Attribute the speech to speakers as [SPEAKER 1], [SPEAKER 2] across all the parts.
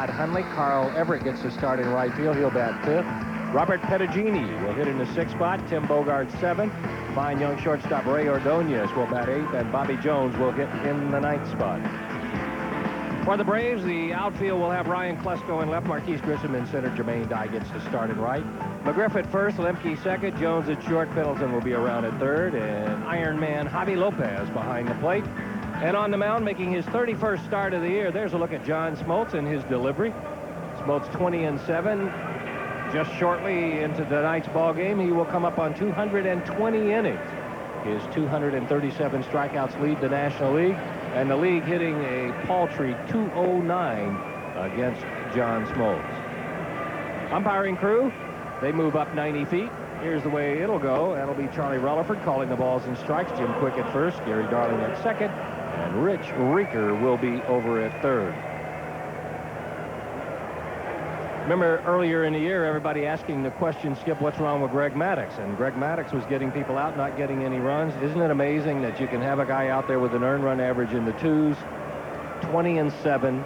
[SPEAKER 1] Todd Hundley. Carl Everett gets to start in right field. He'll bat fifth. Robert Pettigini will hit in the sixth spot. Tim Bogart seventh. Fine young shortstop Ray Ordonez will bat eighth, and Bobby Jones will hit in the ninth spot. For the Braves, the outfield will have Ryan Klesko in left, Marquise Grissom in center, Jermaine Dye gets to start in right. McGriff at first, Lemke second, Jones at short, Pendleton will be around at third, and Iron Man Javi Lopez behind the plate. And on the mound, making his 31st start of the year, there's a look at John Smoltz and his delivery. Smoltz 20-7. Just shortly into tonight's ball game, he will come up on 220 innings. His 237 strikeouts lead the National League, and the league hitting a paltry 209 against John Smoltz. Umpiring crew, they move up 90 feet. Here's the way it'll go. That'll be Charlie Rutherford calling the balls and strikes. Jim Quick at first, Gary Darling at second, and Rich Reeker will be over at third. Remember earlier in the year, everybody asking the question, Skip, what's wrong with Greg Maddux? And Greg Maddux was getting people out, not getting any runs. Isn't it amazing that you can have a guy out there with an earned run average in the twos, 20-7,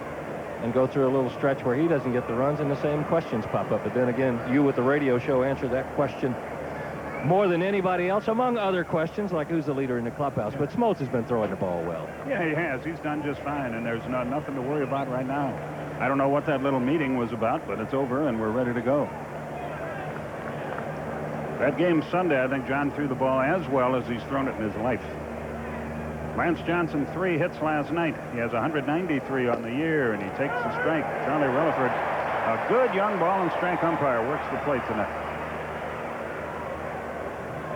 [SPEAKER 1] and go through a little stretch where he doesn't get the runs and the same questions pop up? But then again, you with the radio show answer that question more than anybody else, among other questions like who's the leader in the clubhouse. But Smoltz has been throwing the ball well.
[SPEAKER 2] Yeah, he has. He's done just fine, and there's nothing to worry about right now. I don't know what that little meeting was about, but it's over, and we're ready to go. That game Sunday, I think John threw the ball as well as he's thrown it in his life. Lance Johnson, 3 hits last night. He has 193 on the year, and he takes the strike. Charlie Rutherford, a good young ball and strike umpire, works the plate tonight.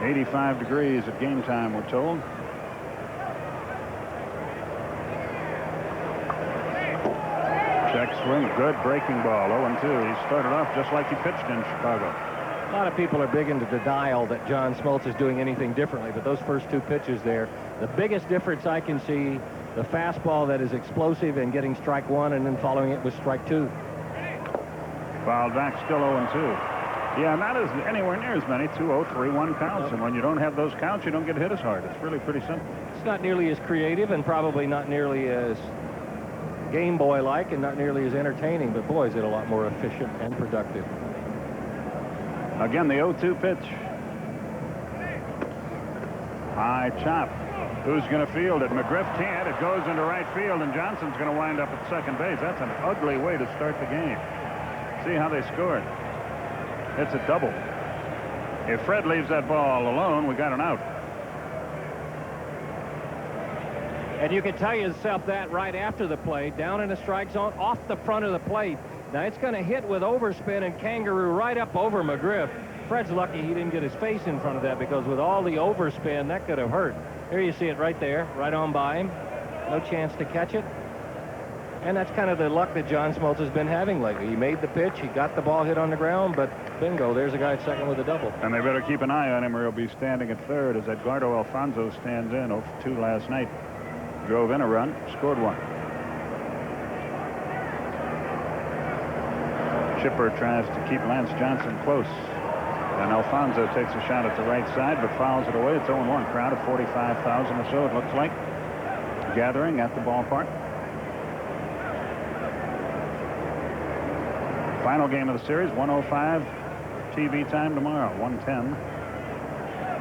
[SPEAKER 2] 85 degrees at game time, we're told. Check swing, good breaking ball, 0-2. He started off just like he pitched in Chicago.
[SPEAKER 1] A lot of people are big into denial that John Smoltz is doing anything differently, but those first 2 pitches there, the biggest difference I can see, the fastball that is explosive and getting strike 1 and then following it with strike 2.
[SPEAKER 2] Fouled back, still 0-2. Yeah, not as anywhere near as many 2-0, 3-1 counts, and when you don't have those counts, you don't get hit as hard. It's really pretty simple.
[SPEAKER 1] It's not nearly as creative and probably not nearly as Game Boy-like and not nearly as entertaining, but boy, is it a lot more efficient and productive.
[SPEAKER 2] Again, the 0-2 pitch. High chop. Who's going to field it? McGriff can't. It goes into right field, and Johnson's going to wind up at second base. That's an ugly way to start the game. See how they scored. It's a double. If Fred leaves that ball alone, we got an out.
[SPEAKER 1] And you can tell yourself that right after the play, down in the strike zone, off the front of the plate. Now it's going to hit with overspin and kangaroo right up over McGriff. Fred's lucky he didn't get his face in front of that, because with all the overspin, that could have hurt. Here you see it right there, right on by him. No chance to catch it. And that's kind of the luck that John Smoltz has been having lately. He made the pitch, he got the ball hit on the ground, but bingo, there's a guy at second with a double.
[SPEAKER 2] And they better keep an eye on him, or he'll be standing at third as Edgardo Alfonso stands in 0-2 last night. Drove in a run, scored 1. Chipper tries to keep Lance Johnson close. And Alfonso takes a shot at the right side, but fouls it away. It's 0-1. Crowd of 45,000 or so, it looks like, gathering at the ballpark. Final game of the series, 1:05 TV time tomorrow. 1:10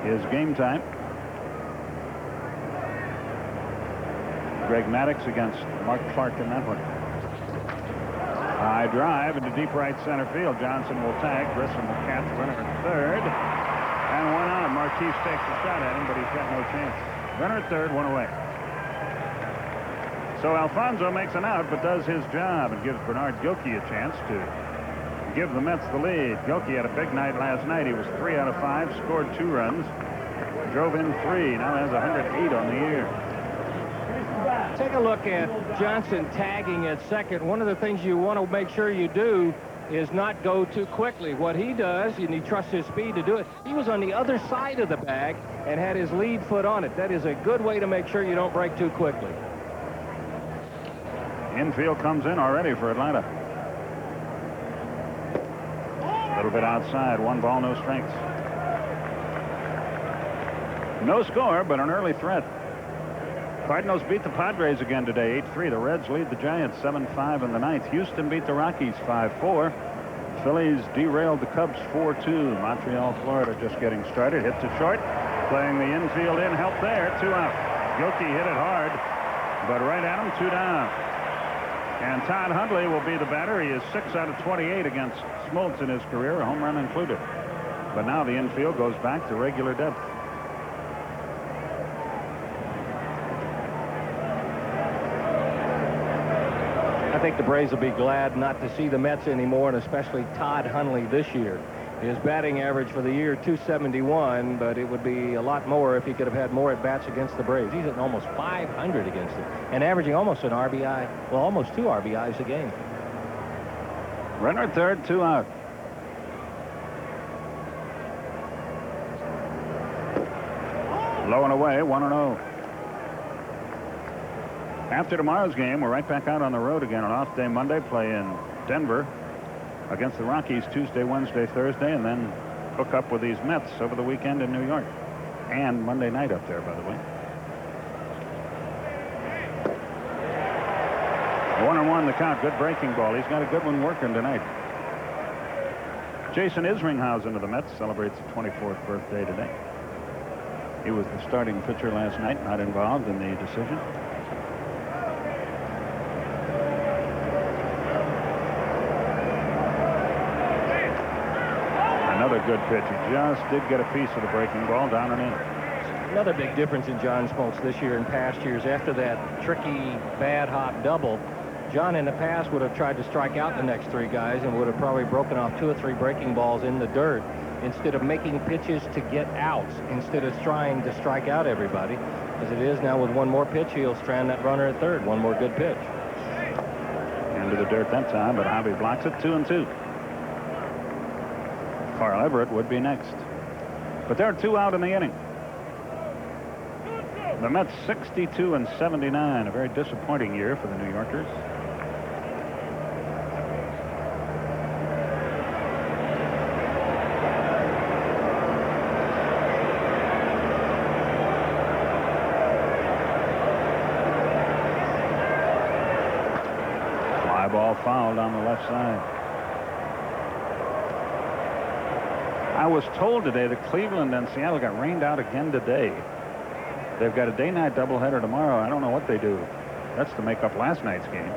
[SPEAKER 2] is game time. Greg Maddux against Mark Clark in that one. High drive into deep right center field. Johnson will tag. Grissom will catch. Runner at third. And 1 out. Marquise takes a shot at him, but he's got no chance. Runner at third, 1 away. So Alfonso makes an out, but does his job and gives Bernard Gilkey a chance to give the Mets the lead. Gilkey had a big night last night. He was 3 out of 5, scored 2 runs, drove in 3. Now has 108 on the year.
[SPEAKER 1] Take a look at Johnson tagging at second. One of the things you want to make sure you do is not go too quickly. What he does, and he trusts his speed to do it, he was on the other side of the bag and had his lead foot on it. That is a good way to make sure you don't break too quickly.
[SPEAKER 2] Infield comes in already for Atlanta. A little bit outside. 1 ball, no strikes. No score, but an early threat. Cardinals beat the Padres again today, 8-3. The Reds lead the Giants 7-5 in the ninth. Houston beat the Rockies 5-4. Phillies derailed the Cubs 4-2. Montreal, Florida just getting started. Hit to short. Playing the infield in. Help there. 2 out. Gilkey hit it hard, but right at him, 2 down. And Todd Hundley will be the batter. He is 6 out of 28 against Smoltz in his career, a home run included. But now the infield goes back to regular depth.
[SPEAKER 1] I think the Braves will be glad not to see the Mets anymore, and especially Todd Hundley this year. His batting average for the year, 271, but it would be a lot more if he could have had more at-bats against the Braves. He's hitting almost 500 against them and averaging almost an RBI, well, almost 2 RBIs a game.
[SPEAKER 2] Runner at third, 2 out. Low and away, 1-0. After tomorrow's game, we're right back out on the road again. An off day Monday, play in Denver against the Rockies Tuesday, Wednesday, Thursday, and then hook up with these Mets over the weekend in New York. And Monday night up there, by the way. 1-1 the count. Good breaking ball. He's got a good one working tonight. Jason Isringhausen of the Mets celebrates his 24th birthday today. He was the starting pitcher last night, not involved in the decision. Another good pitch. He just did get a piece of the breaking ball down and in.
[SPEAKER 1] Another big difference in John Smoltz this year and past years. After that tricky bad hop double, John in the past would have tried to strike out the next 3 guys and would have probably broken off 2 or 3 breaking balls in the dirt instead of making pitches to get outs, instead of trying to strike out everybody. As it is now, with 1 more pitch, he'll strand that runner at third. 1 more good pitch.
[SPEAKER 2] Into the dirt that time, but Javi blocks it. 2-2. Carl Everett would be next. But there are 2 out in the inning. The Mets 62-79, a very disappointing year for the New Yorkers. Fly ball fouled on the left side. I was told today that Cleveland and Seattle got rained out again today. They've got a day-night doubleheader tomorrow. I don't know what they do. That's to make up last night's game.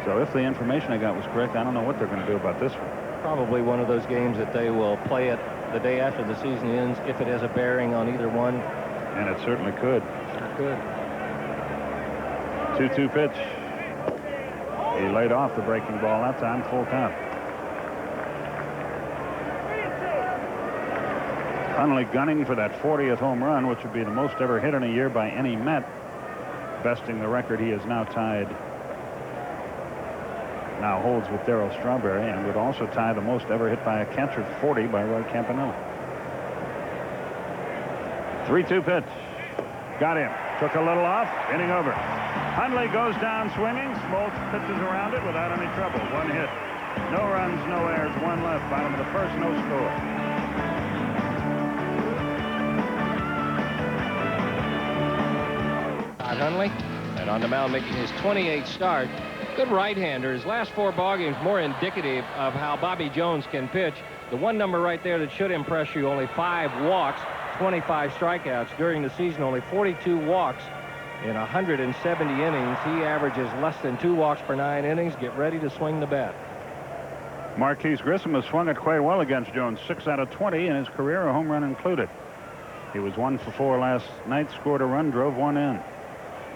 [SPEAKER 2] So if the information I got was correct, I don't know what they're going to do about this one.
[SPEAKER 1] Probably one of those games that they will play it the day after the season ends if it has a bearing on either one.
[SPEAKER 2] And it certainly could.
[SPEAKER 1] Sure could.
[SPEAKER 2] 2-2 pitch. He laid off the breaking ball that time, full count. Hundley gunning for that 40th home run, which would be the most ever hit in a year by any Met, besting the record he has now holds with Darryl Strawberry, and would also tie the most ever hit by a catcher, 40, by Roy Campanella. 3-2 pitch. Got him. Took a little off. Inning over. Hundley goes down swinging. Smoltz pitches around it without any trouble. 1 hit. No runs, no errors, 1 left. Bottom of the first, no score.
[SPEAKER 1] Hundley, and on the mound making his 28th start. Good right-hander. His last 4 ball games more indicative of how Bobby Jones can pitch. The 1 number right there that should impress you, only 5 walks, 25 strikeouts during the season, only 42 walks in 170 innings. He averages less than 2 walks per 9 innings. Get ready to swing the bat.
[SPEAKER 2] Marquise Grissom has swung it quite well against Jones, 6 out of 20 in his career, a home run included. He was 1 for 4 last night, scored a run, drove 1 in.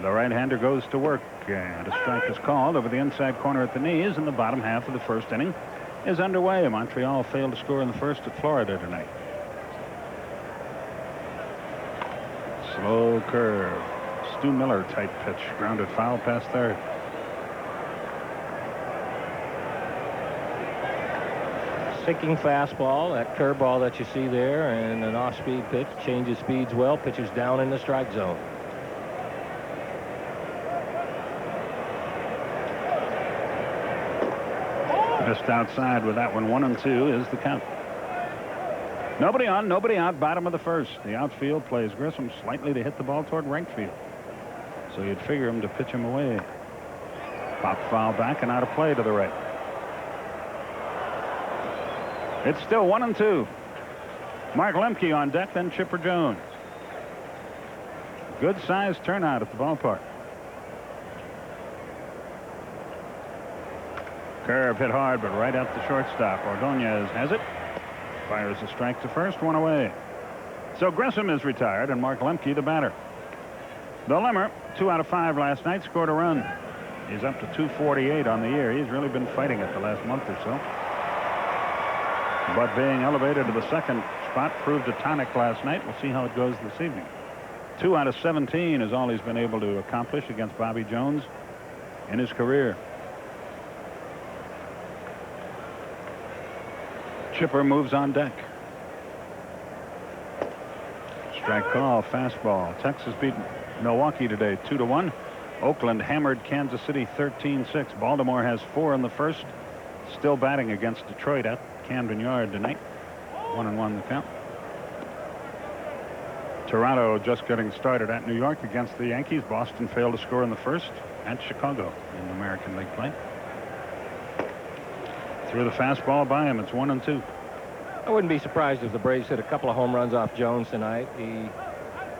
[SPEAKER 2] The right-hander goes to work, and a strike is called over the inside corner at the knees, and the bottom half of the first inning is underway. Montreal failed to score in the first at Florida tonight. Slow curve. Stu Miller type pitch, grounded foul past third.
[SPEAKER 1] Sinking fastball, that curveball that you see there, and an off-speed pitch, changes speeds well, pitches down in the strike zone.
[SPEAKER 2] Missed outside with that one. 1-2 is the count. Nobody on, nobody out, bottom of the first. The outfield plays Grissom slightly to hit the ball toward right field. So you'd figure him to pitch him away. Pop foul back and out of play to the right. It's still 1-2. Mark Lemke on deck, then Chipper Jones. Good sized turnout at the ballpark. Curve hit hard, but right at the shortstop. Ordonez has it. Fires a strike to first, one away. So Gresham is retired, and Mark Lemke the batter. The Limmer, 2 out of 5 last night, scored a run. He's up to 248 on the year. He's really been fighting it the last month or so. But being elevated to the second spot proved a tonic last night. We'll see how it goes this evening. 2 out of 17 is all he's been able to accomplish against Bobby Jones in his career. Chipper moves on deck. Strike call, fastball. Texas beat Milwaukee today 2-1. Oakland hammered Kansas City 13-6. Baltimore has 4 in the first. Still batting against Detroit at Camden Yard tonight. 1-1 the count. Toronto just getting started at New York against the Yankees. Boston failed to score in the first at Chicago in American League play. Threw the fastball by him. It's 1-2.
[SPEAKER 1] I wouldn't be surprised if the Braves hit a couple of home runs off Jones tonight. He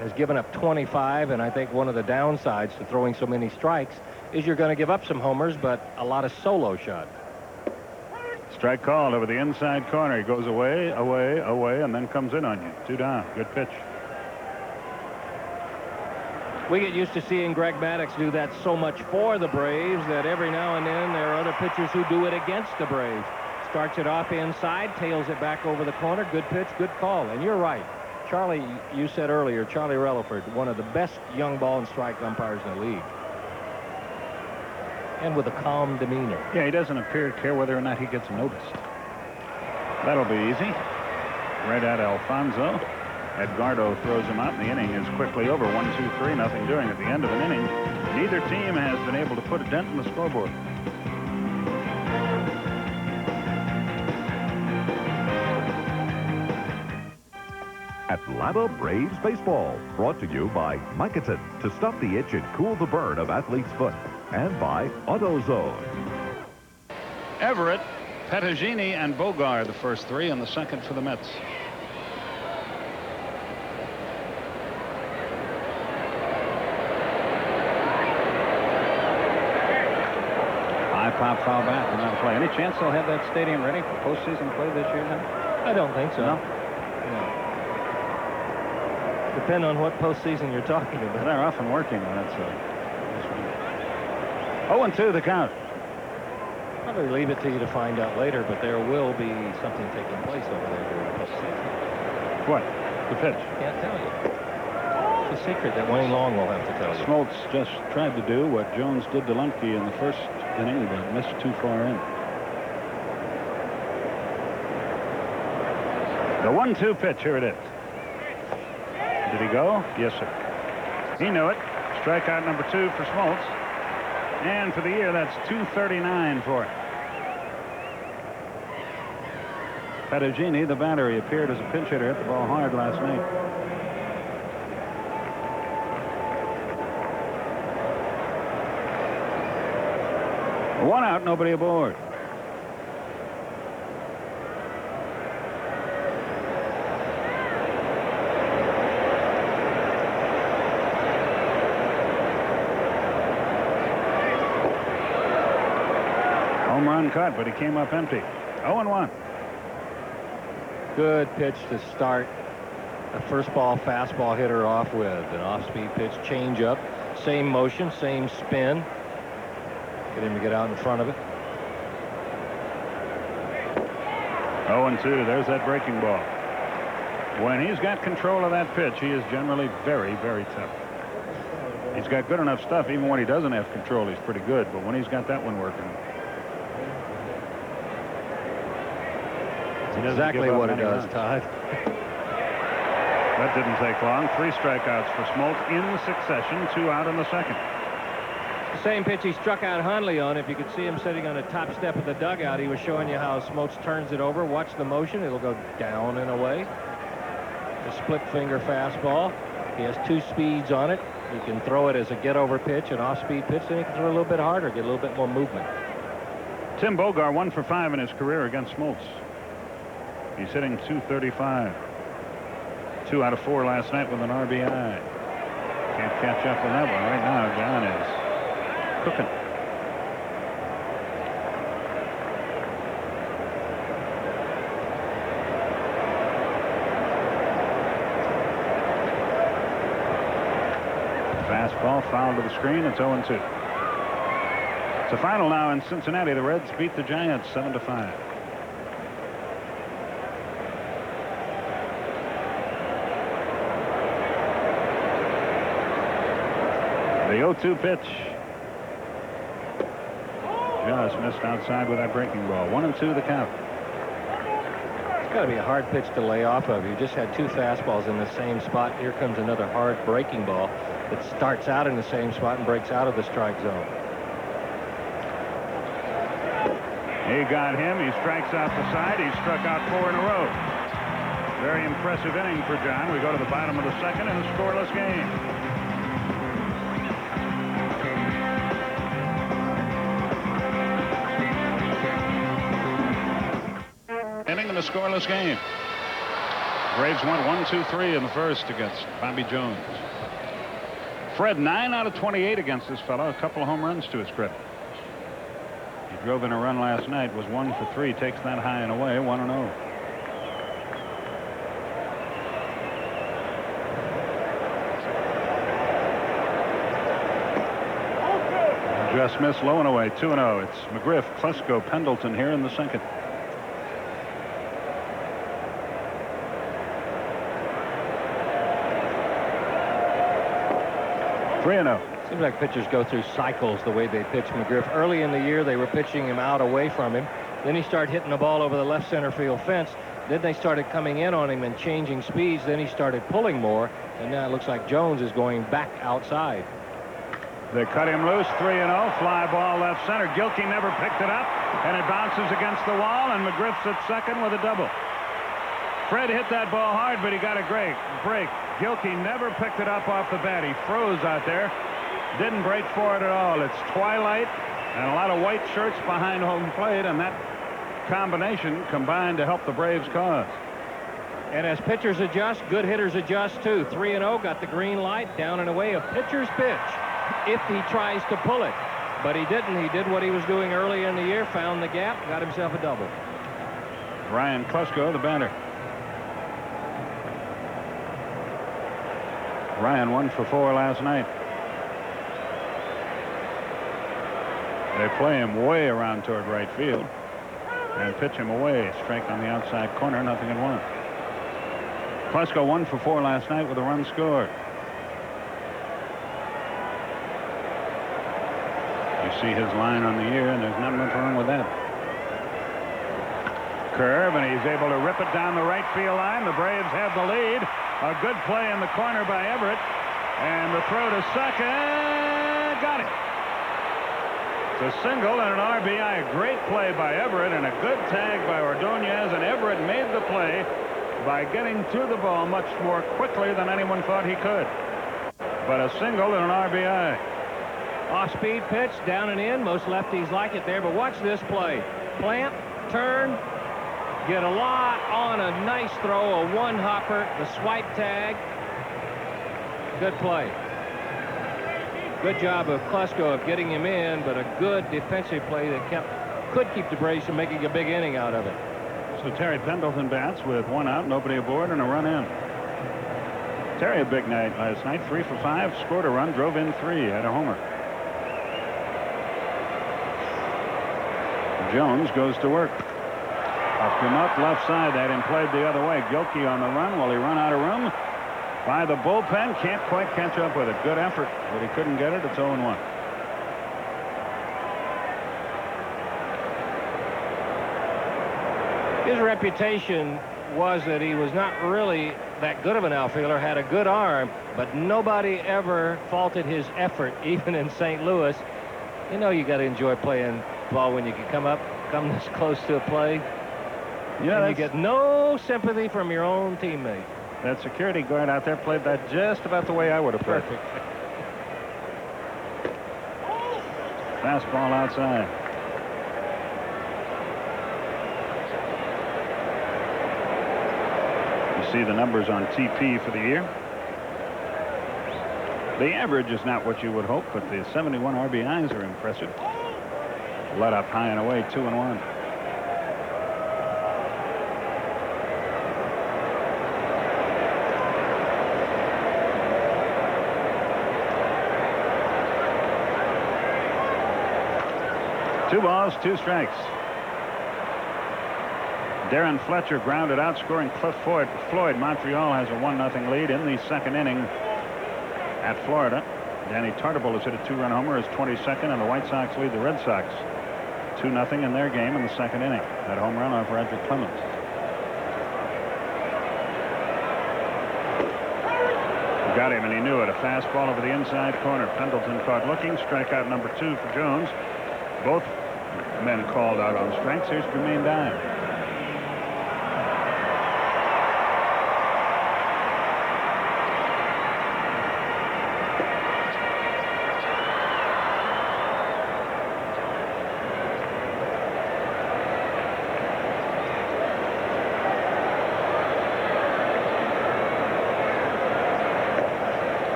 [SPEAKER 1] has given up 25, and I think one of the downsides to throwing so many strikes is you're going to give up some homers, but a lot of solo shots.
[SPEAKER 2] Strike called over the inside corner. He goes away, away, away, and then comes in on you. 2 down. Good pitch.
[SPEAKER 1] We get used to seeing Greg Maddux do that so much for the Braves that every now and then there are other pitchers who do it against the Braves. Starts it off inside, tails it back over the corner. Good pitch, good call. And you're right. Charlie, you said earlier, Charlie Relaford, one of the best young ball and strike umpires in the league. And with a calm demeanor.
[SPEAKER 2] Yeah, he doesn't appear to care whether or not he gets noticed. That'll be easy. Right at Alfonso. Edgardo throws him out, and the inning is quickly over. 1-2-3, nothing doing at the end of an inning. Neither team has been able to put a dent in the scoreboard.
[SPEAKER 3] Atlanta Braves baseball, brought to you by Micotin to stop the itch and cool the burn of athlete's foot, and by AutoZone.
[SPEAKER 2] Everett, Pettagini, and Bogart the first 3, and the second for the Mets. High pop foul back and out of play. Any chance they'll have that stadium ready for postseason play this year now?
[SPEAKER 1] I don't think so.
[SPEAKER 2] No?
[SPEAKER 1] No. Depend on what postseason you're talking about.
[SPEAKER 2] They're often working on it, so. 0-2 the count.
[SPEAKER 1] I'll probably leave it to you to find out later, but there will be something taking place over there during the postseason.
[SPEAKER 2] What? The pitch?
[SPEAKER 1] Can't tell you. It's a secret that Wayne Long will have to tell you.
[SPEAKER 2] Smoltz just tried to do what Jones did to Lemke in the first inning, but missed too far in. The 1-2 pitch, here it is. Did he go? Yes, sir. He knew it. Strikeout number 2 for Smoltz. And for the year, that's 239 for him. Pettagini, the batter, he appeared as a pinch hitter, hit the ball hard last night. One out, nobody aboard. Home run cut, but he came up empty. 0-1.
[SPEAKER 1] Good pitch to start a first ball fastball hitter off with. An off-speed pitch, change up, same motion, same spin. Get him to get out in front of it.
[SPEAKER 2] 0-2. There's that breaking ball. When he's got control of that pitch, he is generally very, very tough. He's got good enough stuff. Even when he doesn't have control, he's pretty good. But when he's got that one working,
[SPEAKER 1] That's exactly what it does, Todd.
[SPEAKER 2] That didn't take long. 3 strikeouts for Smoltz in succession. 2 out in the second.
[SPEAKER 1] The same pitch he struck out Hundley on. If you could see him sitting on the top step of the dugout, he was showing you how Smoltz turns it over. Watch the motion. It'll go down and away. A split finger fastball. He has 2 speeds on it. He can throw it as a get-over pitch, an off-speed pitch, then he can throw a little bit harder, get a little bit more movement.
[SPEAKER 2] Tim Bogart 1 for 5 in his career against Smoltz. He's hitting .235. 2 out of 4 last night with an RBI. Can't catch up with that one. Right now, John is cooking. Fastball fouled to the screen. It's 0-2. It's a final now in Cincinnati. The Reds beat the Giants 7-5. The 0-2 pitch. Just missed outside with that breaking ball. 1-2 the count.
[SPEAKER 1] It's got to be a hard pitch to lay off of. You just had 2 fastballs in the same spot. Here comes another hard breaking ball that starts out in the same spot and breaks out of the strike zone.
[SPEAKER 2] He got him. He strikes out the side. He struck out 4 in a row. Very impressive inning for John. We go to the bottom of the second in a scoreless game. Inning in a scoreless game. Braves went 1-2-3 in the first against Bobby Jones. Fred 9 out of 28 against this fellow. A couple of home runs to his credit. He drove in a run last night, was 1 for 3, takes that high and away, 1-0. Just missed low and away, 2-0. It's McGriff, Klesko, Pendleton here in the second.
[SPEAKER 1] Seems like pitchers go through cycles the way they pitch McGriff. Early in the year, they were pitching him out away from him. Then he started hitting the ball over the left center field fence. Then they started coming in on him and changing speeds. Then he started pulling more. And now it looks like Jones is going back outside.
[SPEAKER 2] They cut him loose, 3-0. Fly ball left center. Gilkey never picked it up. And it bounces against the wall. And McGriff's at second with a double. Fred hit that ball hard, but he got a great break. Gilkey never picked it up off the bat. He froze out there. Didn't break for it at all. It's twilight and a lot of white shirts behind home plate, and that combination combined to help the Braves cause.
[SPEAKER 1] And as pitchers adjust, good hitters adjust too. 3-0, got the green light, down and away, a pitcher's pitch if he tries to pull it. But he didn't. He did what he was doing early in the year, found the gap, got himself a double.
[SPEAKER 2] Ryan Klesko, the batter. Ryan 1 for 4 last night. They play him way around toward right field and pitch him away. Strike on the outside corner, 0-1. Klesko 1 for 4 last night with a run scored. You see his line on the year, and there's not much wrong with that. Curve, and he's able to rip it down the right field line. The Braves have the lead. A good play in the corner by Everett. And the throw to second. Got it. It's a single and an RBI. A great play by Everett and a good tag by Ordonez. And Everett made the play by getting to the ball much more quickly than anyone thought he could. But a single and an RBI.
[SPEAKER 1] Off-speed pitch, down and in. Most lefties like it there, but watch this play. Plant, turn, get a lot on a nice throw, a one-hopper, the swipe tag. Good play. Good job of Klesko of getting him in, but a good defensive play that could keep the Braves from making a big inning out of it.
[SPEAKER 2] So Terry Pendleton bats with 1 out, nobody aboard, and a run in. Terry, a big night last night, 3 for 5, scored a run, drove in 3, had a homer. Jones goes to work. Puffed him up left side. That him played the other way. Gilkey on the run. Will he run out of room? By the bullpen. Can't quite catch up with it. Good effort, but he couldn't get it. It's 0-1.
[SPEAKER 1] His reputation was that he was not really that good of an outfielder, had a good arm, but nobody ever faulted his effort, even in St. Louis. You know, you got to enjoy playing ball when you can come this close to a play. Yeah, and you get no sympathy from your own teammate.
[SPEAKER 2] That security guard out there played that just about the way I would have played.
[SPEAKER 1] Perfect.
[SPEAKER 2] fastball outside. You see the numbers on TP for the year. The average is not what you would hope, but the 71 RBIs are impressive. Let up high and away, 2-1. Two balls, two strikes. Darren Fletcher grounded out, scoring Cliff Floyd. Montreal has a 1-0 lead in the second inning at Florida. Danny Tartabull has hit a 2-run homer, his 22nd, and the White Sox lead the Red Sox 2-0 in their game in the second inning. That home run off Roger Clemens. Got him, and he knew it. A fastball over the inside corner. Pendleton caught looking. Strikeout number 2 for Jones. Both men called out on strikes. Here's Jermaine Dye.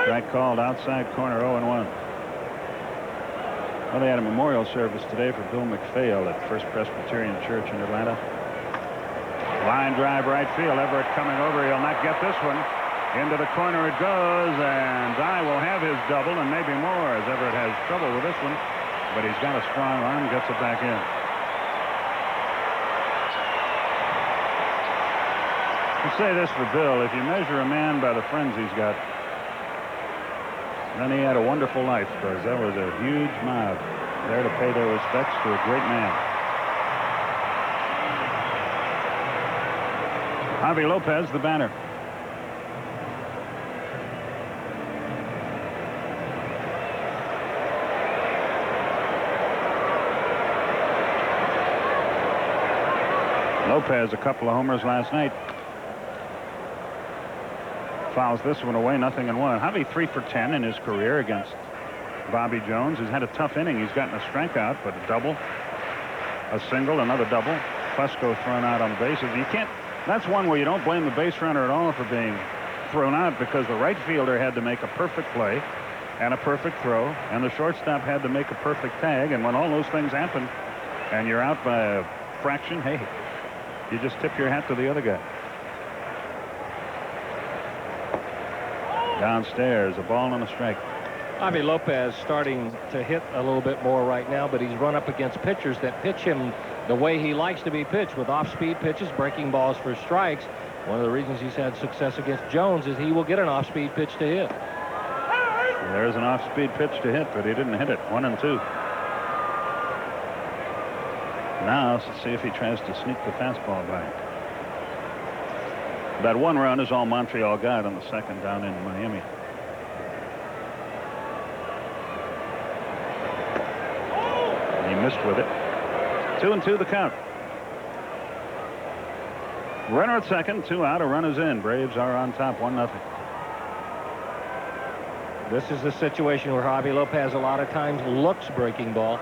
[SPEAKER 2] Strike called outside corner, 0-1. Well, they had a memorial service today for Bill McPhail at First Presbyterian Church in Atlanta. Line drive right field. Everett coming over. He'll not get this one. Into the corner it goes, and Dye will have his double and maybe more, as Everett has trouble with this one. But he's got a strong arm, gets it back in. I'll say this for Bill. If you measure a man by the friends he's got, then he had a wonderful life, because that was a huge mob there to pay their respects to a great man. Javi Lopez, the batter. Lopez, a couple of homers last night. Fouls this one away, 0-1. Javi 3 for 10 in his career against Bobby Jones. He's had a tough inning. He's gotten a strikeout, but a double, a single, another double. Fusco thrown out on bases. You can't. That's one where you don't blame the base runner at all for being thrown out, because the right fielder had to make a perfect play and a perfect throw, and the shortstop had to make a perfect tag. And when all those things happen, and you're out by a fraction, hey, you just tip your hat to the other guy. Downstairs, a ball and a strike.
[SPEAKER 1] Javi Lopez starting to hit a little bit more right now, but he's run up against pitchers that pitch him the way he likes to be pitched, with off-speed pitches, breaking balls for strikes. One of the reasons he's had success against Jones is he will get an off-speed pitch to hit.
[SPEAKER 2] There's an off-speed pitch to hit, but he didn't hit it. 1-2. Now let's see if he tries to sneak the fastball by. That one run is all Montreal got on the second down in Miami. He missed with it. 2-2 the count. Runner at second, 2 out, a run is in. Braves are on top, 1-0.
[SPEAKER 1] This is the situation where Javi Lopez a lot of times looks breaking ball.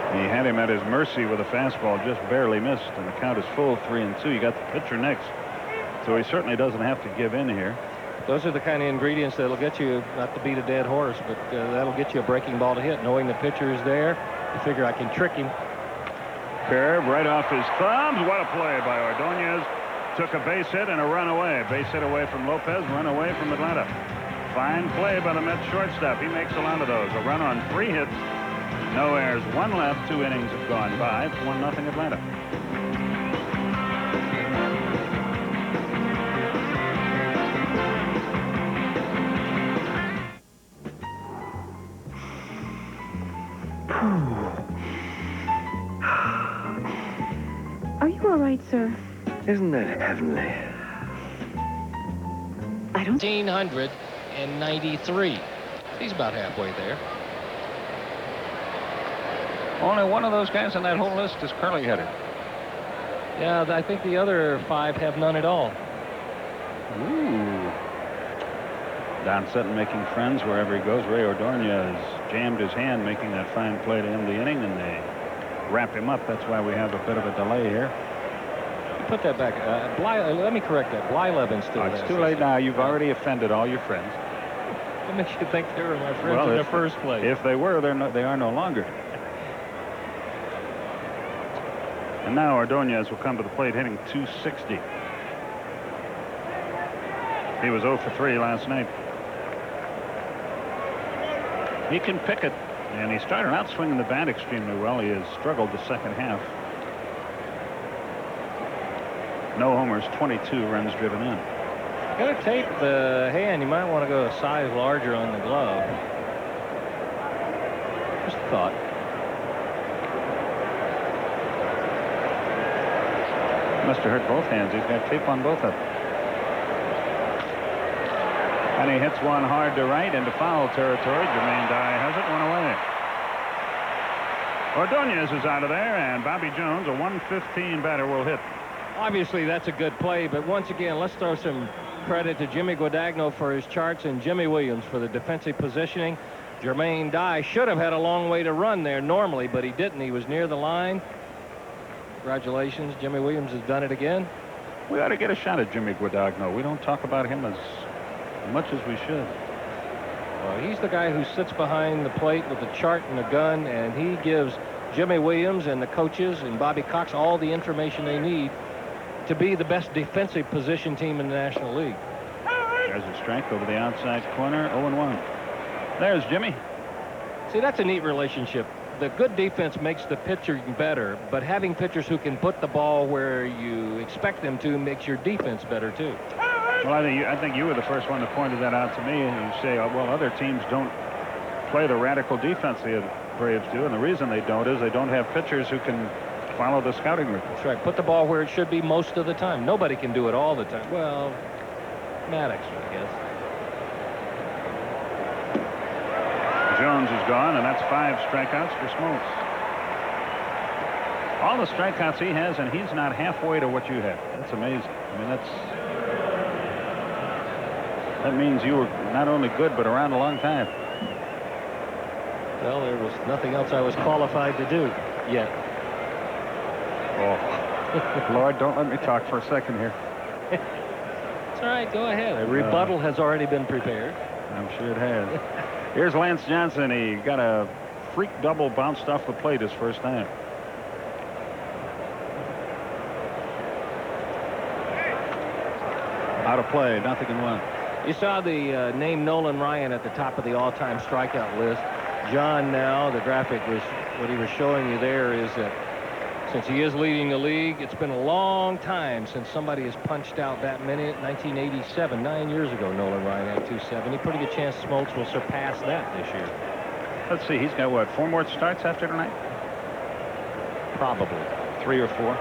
[SPEAKER 2] He had him at his mercy with a fastball, just barely missed, and the count is full, 3-2. You got the pitcher next, so he certainly doesn't have to give in here.
[SPEAKER 1] Those are the kind of ingredients that'll get you, not to beat a dead horse, but that'll get you a breaking ball to hit. Knowing the pitcher is there, you figure I can trick him.
[SPEAKER 2] Curve right off his thumbs. What a play by Ordonez. Took a base hit and a run away. Base hit away from Lopez, run away from Atlanta. Fine play by the Mets shortstop. He makes a lot of those. A run on 3 hits. No errors, 1 left, 2 innings have gone by. It's 1-0 Atlanta.
[SPEAKER 4] Are you all right, sir?
[SPEAKER 5] Isn't that heavenly?
[SPEAKER 4] I don't...
[SPEAKER 1] 1,993. He's about halfway there.
[SPEAKER 2] Only one of those guys on that whole list is curly-headed.
[SPEAKER 1] Yeah, I think the other 5 have none at all.
[SPEAKER 2] Ooh. Don Sutton making friends wherever he goes. Ray Ordonez jammed his hand making that fine play to end the inning, and they wrap him up. That's why we have a bit of a delay here.
[SPEAKER 1] Put that back. Let me correct that. Blyleven's still there.
[SPEAKER 2] It's too late now. You've already offended all your friends.
[SPEAKER 1] What makes you think they were my friends in the first place?
[SPEAKER 2] If they were, they are no longer. And now Ordonez will come to the plate hitting .260. He was 0 for 3 last night. He can pick it, and he started out swinging the bat extremely well. He has struggled the second half. No homers, 22 runs driven in.
[SPEAKER 1] Got to tape the hand. You might want to go a size larger on the glove. Just a thought.
[SPEAKER 2] Must have hurt both hands. He's got tape on both of them. And he hits one hard to right into foul territory. Jermaine Dye has it, one away. Ordonez is out of there, and Bobby Jones, a 115 batter, will hit.
[SPEAKER 1] Obviously, that's a good play, but once again, let's throw some credit to Jimmy Guadagno for his charts and Jimmy Williams for the defensive positioning. Jermaine Dye should have had a long way to run there normally, but he didn't. He was near the line. Congratulations, Jimmy Williams has done it again.
[SPEAKER 2] We ought to get a shot at Jimmy Guadagno. We don't talk about him as much as we should.
[SPEAKER 1] Well, he's the guy who sits behind the plate with the chart and the gun, and he gives Jimmy Williams and the coaches and Bobby Cox all the information they need to be the best defensive position team in the National League.
[SPEAKER 2] There's a strike over the outside corner, 0-1. There's Jimmy.
[SPEAKER 1] See, that's a neat relationship. The good defense makes the pitcher better, but having pitchers who can put the ball where you expect them to makes your defense better, too.
[SPEAKER 2] Well, I think you were the first one that pointed that out to me. And you say, oh, well, other teams don't play the radical defense the Braves do, and the reason they don't is they don't have pitchers who can follow the scouting report.
[SPEAKER 1] That's right. Put the ball where it should be most of the time. Nobody can do it all the time. Well, Maddox, I guess.
[SPEAKER 2] Jones is gone, and that's 5 strikeouts for Smoltz. All the strikeouts he has, and he's not halfway to what you have. That's amazing. I mean, that means you were not only good, but around a long time.
[SPEAKER 1] Well, there was nothing else I was qualified to do yet.
[SPEAKER 2] Oh, Lord, don't let me talk for a second here.
[SPEAKER 1] It's all right. Go ahead. A rebuttal has already been prepared.
[SPEAKER 2] I'm sure it has. Here's Lance Johnson. He got a freak double bounced off the plate his first time. Out of play, 0-1.
[SPEAKER 1] You saw the name Nolan Ryan at the top of the all-time strikeout list. John, now, the graphic was what he was showing you there is that since he is leading the league, it's been a long time since somebody has punched out that many. 1987, 9 years ago, Nolan Ryan had 270. Pretty good chance Smoltz will surpass that this year.
[SPEAKER 2] Let's see, he's got what, 4 more starts after tonight?
[SPEAKER 1] Probably.
[SPEAKER 2] 3 or 4.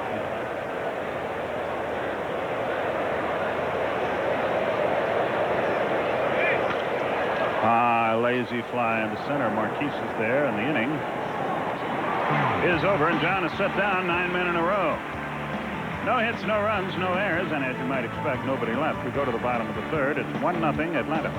[SPEAKER 2] Lazy fly into center. Marquise is there, and the inning is over, and John is set down 9 men in a row. No hits, no runs, no errors, and as you might expect, nobody left. We go to the bottom of the third. It's 1-0 Atlanta.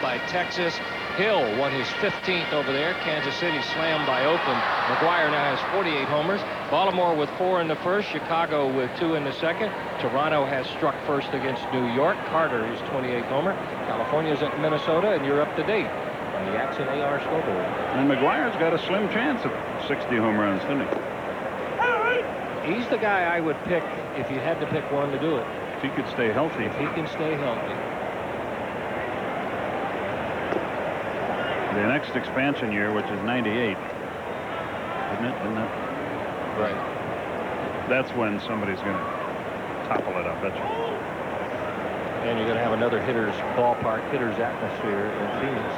[SPEAKER 1] By Texas. Hill won his 15th over there. Kansas City slammed by Oakland. McGuire now has 48 homers. Baltimore with 4 in the first. Chicago with 2 in the second. Toronto has struck first against New York. Carter is 28th homer. California's at Minnesota, and you're up to date on the Action AR scoreboard.
[SPEAKER 2] And McGuire's got a slim chance of 60 home runs, doesn't he?
[SPEAKER 1] He's the guy I would pick if you had to pick one to do it.
[SPEAKER 2] If he could stay healthy.
[SPEAKER 1] If he can stay healthy.
[SPEAKER 2] The next expansion year, which is 98, isn't it?
[SPEAKER 1] Right.
[SPEAKER 2] That's when somebody's going to topple it, I bet you.
[SPEAKER 1] And you're going to have another hitter's ballpark, hitter's atmosphere in Phoenix.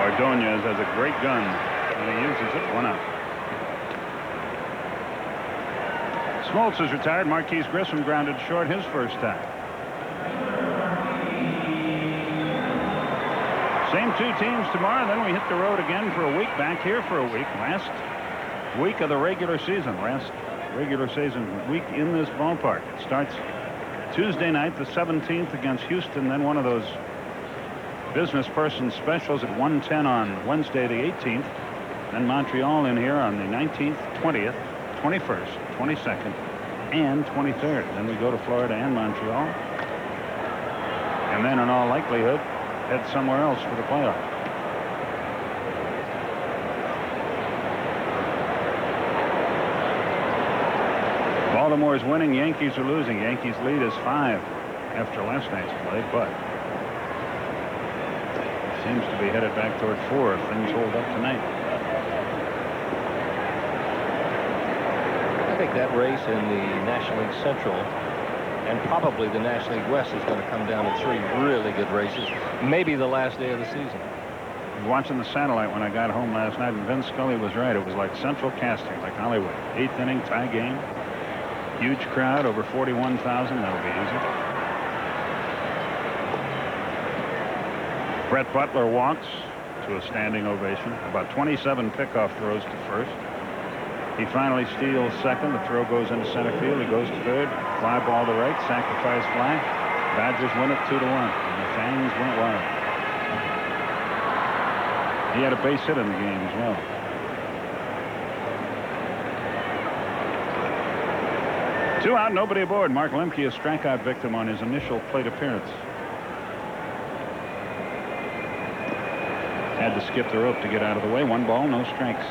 [SPEAKER 2] Ordonez has a great gun, and he uses it. 1 out. Smoltz is retired. Marquise Grissom grounded short his first time. Same 2 teams tomorrow. Then we hit the road again for a week. Back here for a week. Last week of the regular season. Last regular season week in this ballpark. It starts Tuesday night, the 17th, against Houston. Then one of those business person specials at 1:10 on Wednesday, the 18th. Then Montreal in here on the 19th, 20th, 21st, 22nd, and 23rd. Then we go to Florida and Montreal. And then in all likelihood, head somewhere else for the playoffs. Baltimore's winning. Yankees are losing. Yankees lead is 5 after last night's play, but seems to be headed back toward 4 if things hold up tonight.
[SPEAKER 1] I think that race in the National League Central and probably the National League West is going to come down to 3 really good races. Maybe the last day of the season.
[SPEAKER 2] I was watching the satellite when I got home last night, and Vince Scully was right. It was like central casting, like Hollywood. 8th inning, tie game. Huge crowd, over 41,000. That'll be easy. Brett Butler walks to a standing ovation. About 27 pickoff throws to first. He finally steals second. The throw goes into center field. He goes to third. Fly ball to right. Sacrifice fly. Badgers win it 2-1. And the Fangs went wild. He had a base hit in the game as well. Two out, nobody aboard. Mark Lemke, a strikeout victim on his initial plate appearance. Had to skip the rope to get out of the way. 1 ball, no strikes.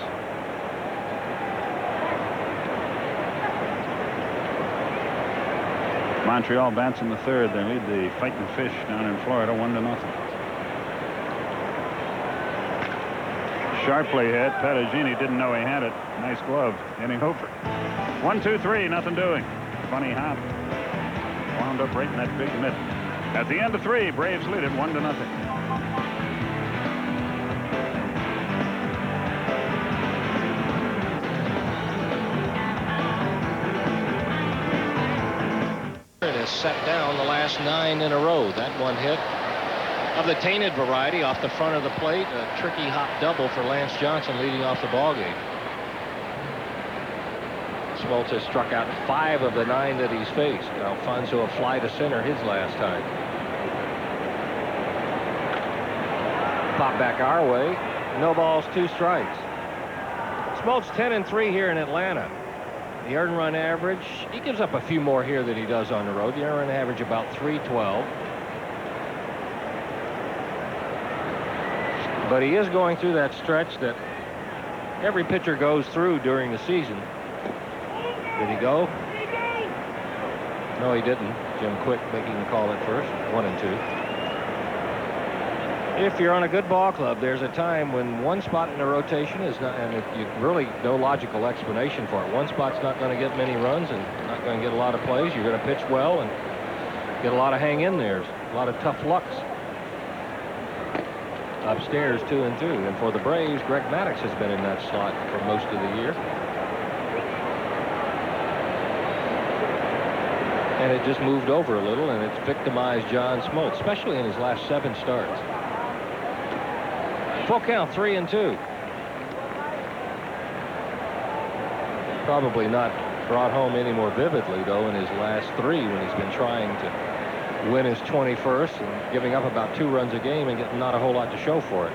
[SPEAKER 2] Montreal bats in the 3rd. They lead the Fighting Fish down in Florida 1-0. Sharply hit. Pettigini didn't know he had it. Nice glove. Inning over. 1-2-3. Nothing doing. Funny hop. Wound up right in that big mitt. At the end of 3, Braves lead it 1-0.
[SPEAKER 1] Set down the last 9 in a row. That one hit of the tainted variety off the front of the plate. A tricky hop double for Lance Johnson leading off the ballgame. Smoltz has struck out 5 of the 9 that he's faced. Alfonso a fly to center his last time. Pop back our way. No balls, 2 strikes. Smoltz 10-3 here in Atlanta. The earned run average, he gives up a few more here than he does on the road. The earned run average about 312. But he is going through that stretch that every pitcher goes through during the season. Did he go? No, he didn't. Jim Quick making the call at first. 1-2. If you're on a good ball club, there's a time when one spot in the rotation is not, and you really no logical explanation for it. One spot's not going to get many runs and not going to get a lot of plays. You're going to pitch well and get a lot of hang-in-theres, a lot of tough lucks. Upstairs, 2-2. And for the Braves, Greg Maddux has been in that slot for most of the year. And it just moved over a little, and it's victimized John Smoltz, especially in his last 7 starts. Full count, 3-2. Probably not brought home any more vividly, though, in his last 3 when he's been trying to win his 21st and giving up about 2 runs a game and getting not a whole lot to show for it.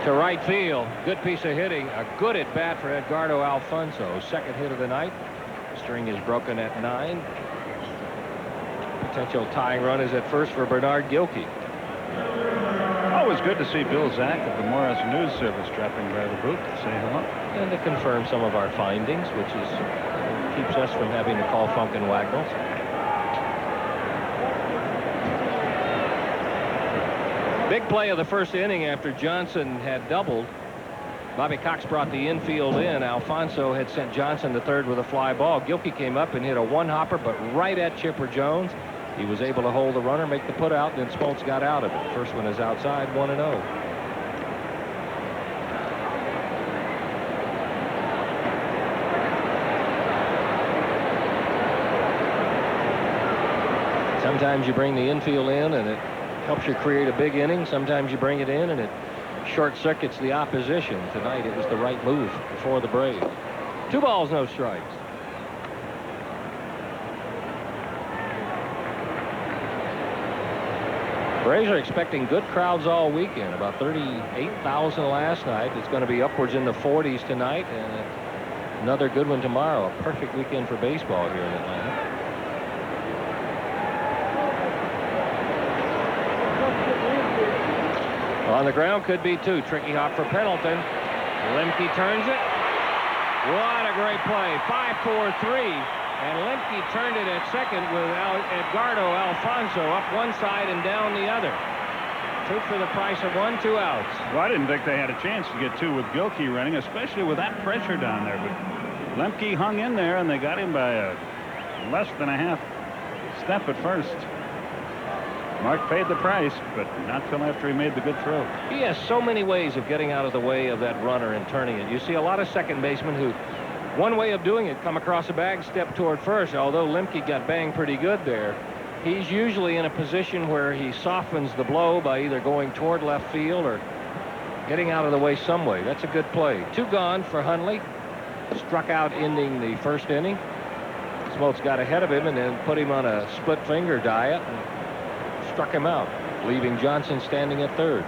[SPEAKER 1] To right field. Good piece of hitting. A good at bat for Edgardo Alfonso. 2nd hit of the night. String is broken at 9. Potential tying run is at first for Bernard Gilkey.
[SPEAKER 2] Always good to see Bill Zach of the Morris News Service dropping by the booth to say hello.
[SPEAKER 1] And to confirm some of our findings, which is keeps us from having to call Funk and Wagnalls. Big play of the 1st inning after Johnson had doubled. Bobby Cox brought the infield in. Alfonso had sent Johnson to 3rd with a fly ball. Gilkey came up and hit a 1-hopper, but right at Chipper Jones. He was able to hold the runner, make the put out, and then Smoltz got out of it. First one is outside, 1-0. Sometimes you bring the infield in and it Helps you create a big inning. Sometimes you bring it in and it short circuits the opposition. Tonight it was the right move for the Braves. 2 balls, no strikes. Braves are expecting good crowds all weekend. About 38,000 last night. It's going to be upwards in the 40s tonight, and another good one tomorrow. A perfect weekend for baseball here in Atlanta. On the ground, could be 2. Tricky hop for Pendleton. Lemke turns it. What a great play. 5-4-3. And Lemke turned it at second with Edgardo Alfonso up one side and down the other. 2 for the price of 1, 2 outs.
[SPEAKER 2] Well, I didn't think they had a chance to get 2 with Gilkey running, especially with that pressure down there. But Lemke hung in there, and they got him by less than a half step at first. Mark paid the price, but not till after he made the good throw.
[SPEAKER 1] He has so many ways of getting out of the way of that runner and turning it. You see a lot of second basemen who, one way of doing it, come across the bag, step toward first. Although Lemke got banged pretty good there, he's usually in a position where he softens the blow by either going toward left field or getting out of the way some way. That's a good play. 2 gone for Hundley. Struck out ending the first inning. Smoltz got ahead of him and then put him on a split finger diet and struck him out, leaving Johnson standing at third.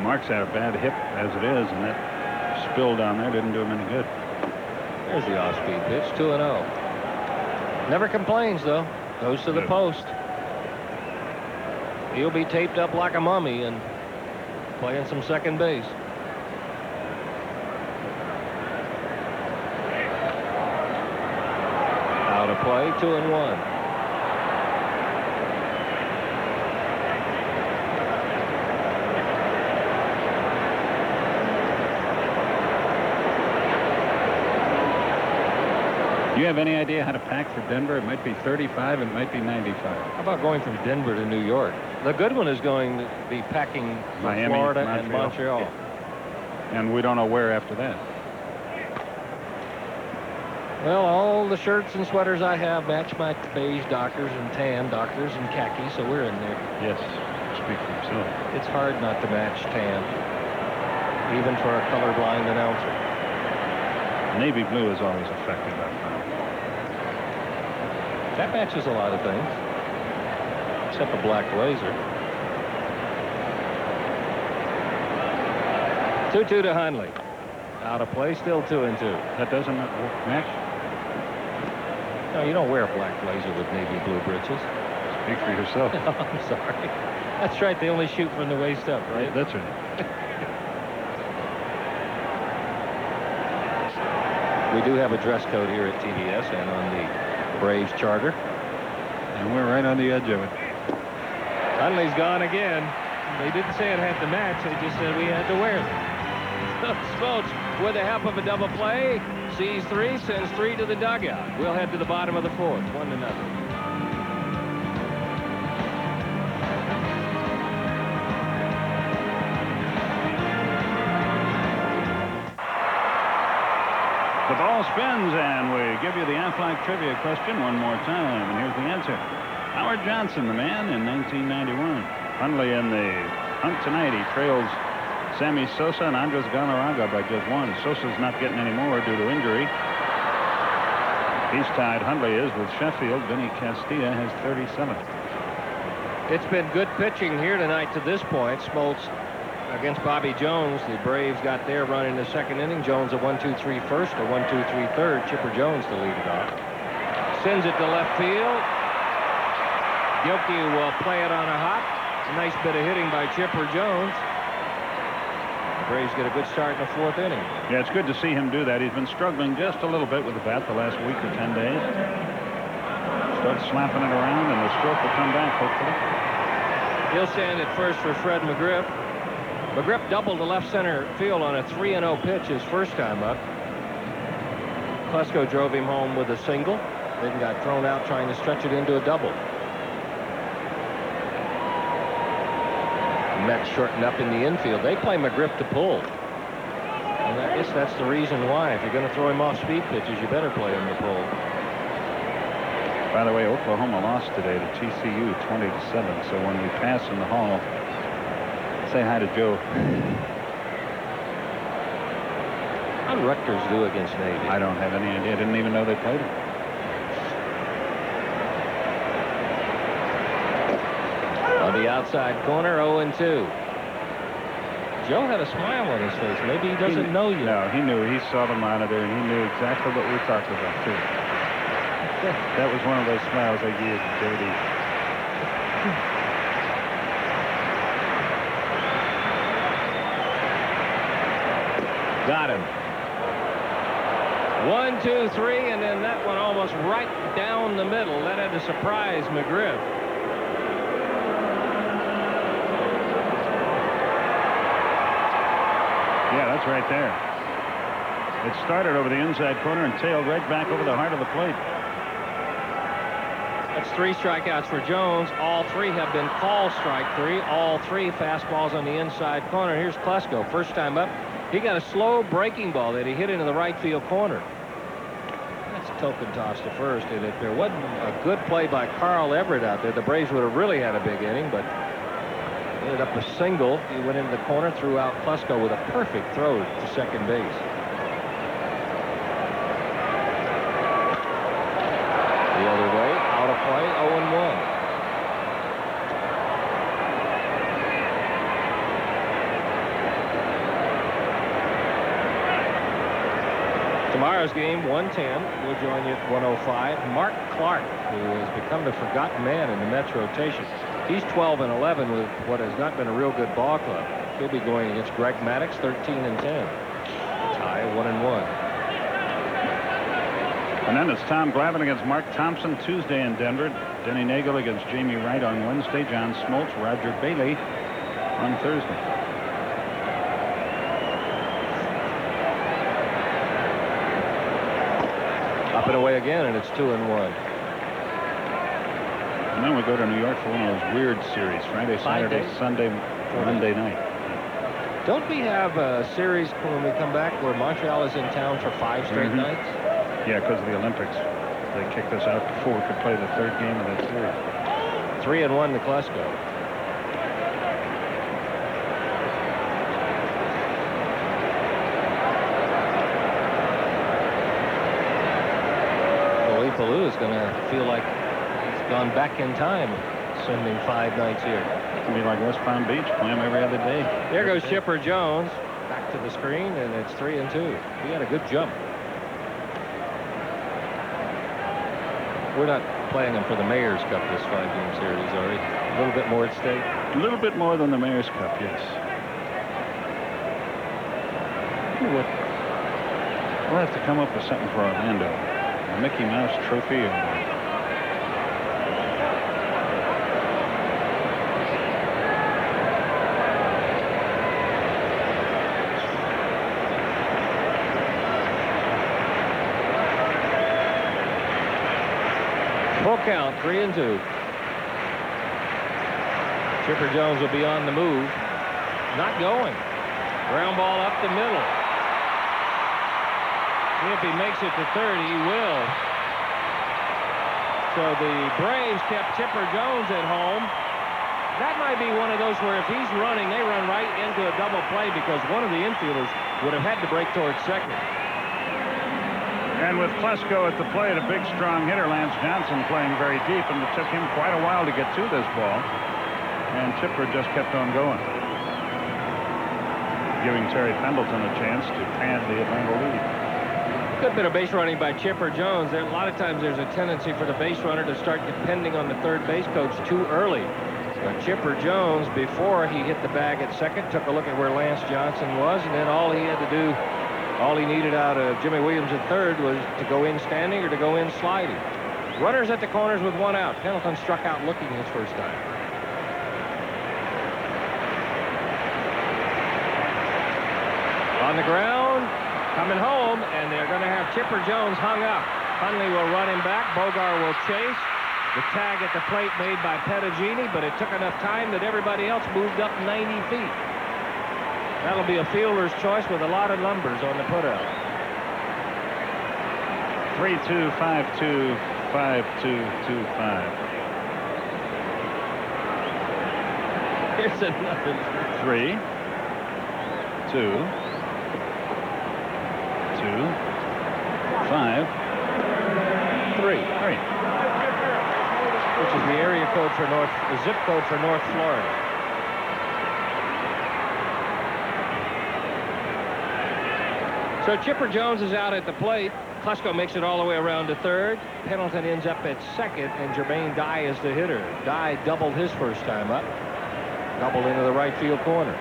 [SPEAKER 2] Mark's had a bad hip as it is, and that spill down there didn't do him any good.
[SPEAKER 1] There's the off-speed pitch, 2-0. Never complains, though. Goes to the post. He'll be taped up like a mummy and playing some second base. Out of play, 2-1.
[SPEAKER 2] Do you have any idea how to pack for Denver? It might be 35, it might be 95.
[SPEAKER 1] How about going from Denver to New York? The good one is going to be packing for
[SPEAKER 2] Miami,
[SPEAKER 1] Florida and Montreal.
[SPEAKER 2] Yeah. And we don't know where after that.
[SPEAKER 1] Well, all the shirts and sweaters I have match my beige Dockers and tan Dockers and khaki, so we're in there.
[SPEAKER 2] Yes, speak for yourself.
[SPEAKER 1] It's hard not to match tan, even for a colorblind announcer.
[SPEAKER 2] Navy blue is always effective, I found.
[SPEAKER 1] That matches a lot of things, except the black blazer. 2-2 to Hundley. Out of play, still 2-2.
[SPEAKER 2] That doesn't match?
[SPEAKER 1] No, you don't wear a black blazer with navy blue breeches.
[SPEAKER 2] Speak for yourself.
[SPEAKER 1] Oh, I'm sorry. That's right, they only shoot from the waist up, right?
[SPEAKER 2] That's right.
[SPEAKER 1] We do have a dress code here at TBS and on the Braves charter.
[SPEAKER 2] And we're right on the edge of it.
[SPEAKER 1] Hundley's gone again. They didn't say it had to match. They just said we had to wear them. Smoltz, with the help of a double play, sees 3, sends 3 to the dugout. We'll head to the bottom of the 4th, 1-0.
[SPEAKER 2] The ball spins, and we give you the Aflac trivia question one more time, and here's the answer. Howard Johnson, the man, in 1991. Hundley in the hunt tonight. He trails Sammy Sosa and Andres Galarraga by just 1. Sosa's not getting any more due to injury. He's tied, Hundley is, with Sheffield. Vinny Castilla has 37.
[SPEAKER 1] It's been good pitching here tonight to this point. Smoltz against Bobby Jones. The Braves got their run in the second inning. Jones a 1-2-3 first, a 1-2-3 third. Chipper Jones to lead it off. Sends it to left field. Gilkey will play it on a hop. A nice bit of hitting by Chipper Jones. The Braves get a good start in the 4th inning.
[SPEAKER 2] Yeah, it's good to see him do that. He's been struggling just a little bit with the bat the last week or 10 days. Start slapping it around, and the stroke will come back, hopefully.
[SPEAKER 1] He'll stand at first for Fred McGriff. McGriff doubled to left center field on a 3-0 pitch his first time up. Klesko drove him home with a single, then got thrown out trying to stretch it into a double. The Mets shortened up in the infield. They play McGriff to pull. And I guess that's the reason why. If you're going to throw him off speed pitches, you better play him to pull.
[SPEAKER 2] By the way, Oklahoma lost today to TCU 20-7. So when we pass in the hall, say hi to Joe.
[SPEAKER 1] How did Rutgers do against Navy?
[SPEAKER 2] I don't have any idea. I didn't even know they played him.
[SPEAKER 1] On the outside corner, 0-2. Joe had a smile on his face. Maybe he doesn't know you.
[SPEAKER 2] No, he knew. He saw the monitor, and he knew exactly what we were talking about, too. That was one of those smiles I gave Jody.
[SPEAKER 1] Got him. 1, 2, 3, and then that one almost right down the middle. That had to surprise McGriff.
[SPEAKER 2] Yeah, that's right there. It started over the inside corner and tailed right back over the heart of the plate.
[SPEAKER 1] That's 3 strikeouts for Jones. All 3 have been called strike 3. All 3 fastballs on the inside corner. Here's Klesko. First time up. He got a slow breaking ball that he hit into the right field corner. That's token toss to first. And if there wasn't a good play by Carl Everett out there, the Braves would have really had a big inning, but ended up a single. He went into the corner, threw out Klesko with a perfect throw to second base. The other way, out of play, 0-1. Tomorrow's game, 1:10. We'll join you at 1:05. Mark Clark, who has become the forgotten man in the Mets rotation. He's 12-11 with what has not been a real good ball club. He'll be going against Greg Maddux, 13-10. Tie, 1-1.
[SPEAKER 2] And then it's Tom Glavine against Mark Thompson Tuesday in Denver. Denny Nagel against Jamie Wright on Wednesday. John Smoltz, Roger Bailey on Thursday.
[SPEAKER 1] Up and away again, and it's 2-1.
[SPEAKER 2] And then we go to New York for one of those weird series. Friday, Saturday, Sunday, Monday night.
[SPEAKER 1] Don't we have a series when we come back where Montreal is in town for 5 straight nights?
[SPEAKER 2] Yeah, because of the Olympics. They kicked us out before we could play the 3rd game of that series.
[SPEAKER 1] 3-1 to Klesko. Palou is going to feel like he's gone back in time, sending 5 nights here.
[SPEAKER 2] It'll be like West Palm Beach, play him every other day.
[SPEAKER 1] There goes Chipper Jones back to the screen, and it's 3-2. He had a good jump. We're not playing him for the Mayor's Cup this 5-game series, are we? A little bit more at stake.
[SPEAKER 2] A little bit more than the Mayor's Cup, yes. We'll have to come up with something for Orlando. A Mickey Mouse trophy.
[SPEAKER 1] Full count, 3-2. Chipper Jones will be on the move. Not going. Ground ball up the middle. If he makes it to third, he will. So the Braves kept Chipper Jones at home. That might be one of those where if he's running, they run right into a double play because one of the infielders would have had to break towards second.
[SPEAKER 2] And with Klesko at the plate, a big, strong hitter, Lance Johnson, playing very deep, and it took him quite a while to get to this ball. And Chipper just kept on going, giving Terry Pendleton a chance to pad the Atlanta lead.
[SPEAKER 1] Good bit of base running by Chipper Jones. A lot of times there's a tendency for the base runner to start depending on the third base coach too early. But Chipper Jones, before he hit the bag at second, took a look at where Lance Johnson was, and then all he had to do, all he needed out of Jimmy Williams at third was to go in standing or to go in sliding. Runners at the corners with 1 out. Pendleton struck out looking his first time. On the ground. Coming home, and they're going to have Chipper Jones hung up. Hundley will run him back. Bogar will chase. The tag at the plate made by Pettigini, but it took enough time that everybody else moved up 90 feet. That'll be a fielder's choice with a lot of numbers on the putout.
[SPEAKER 2] 3-2, 5-2 5-2-2-5.
[SPEAKER 1] Here's another.
[SPEAKER 2] 3, 2, 2, 5,
[SPEAKER 1] 3.
[SPEAKER 2] 3.
[SPEAKER 1] Which is the area code for the zip code for North Florida. So Chipper Jones is out at the plate. Klesko makes it all the way around to third. Pendleton ends up at second, and Jermaine Dye is the hitter. Dye doubled his first time up. Doubled into the right field corner.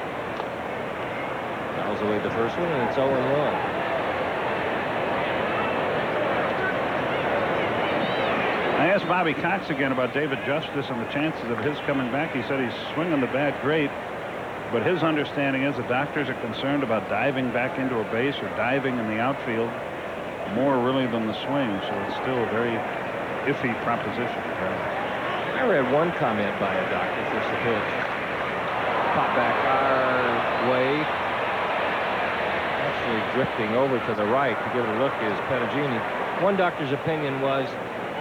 [SPEAKER 1] Fouls away the first one, and it's 0-1.
[SPEAKER 2] I asked Bobby Cox again about David Justice and the chances of his coming back. He said he's swinging the bat great, but his understanding is the doctors are concerned about diving back into a base or diving in the outfield more really than the swing, so it's still a very iffy proposition.
[SPEAKER 1] I read one comment by a doctor, just a pitch. Pop back our way. Actually drifting over to the right to give it a look is Pettigini. One doctor's opinion was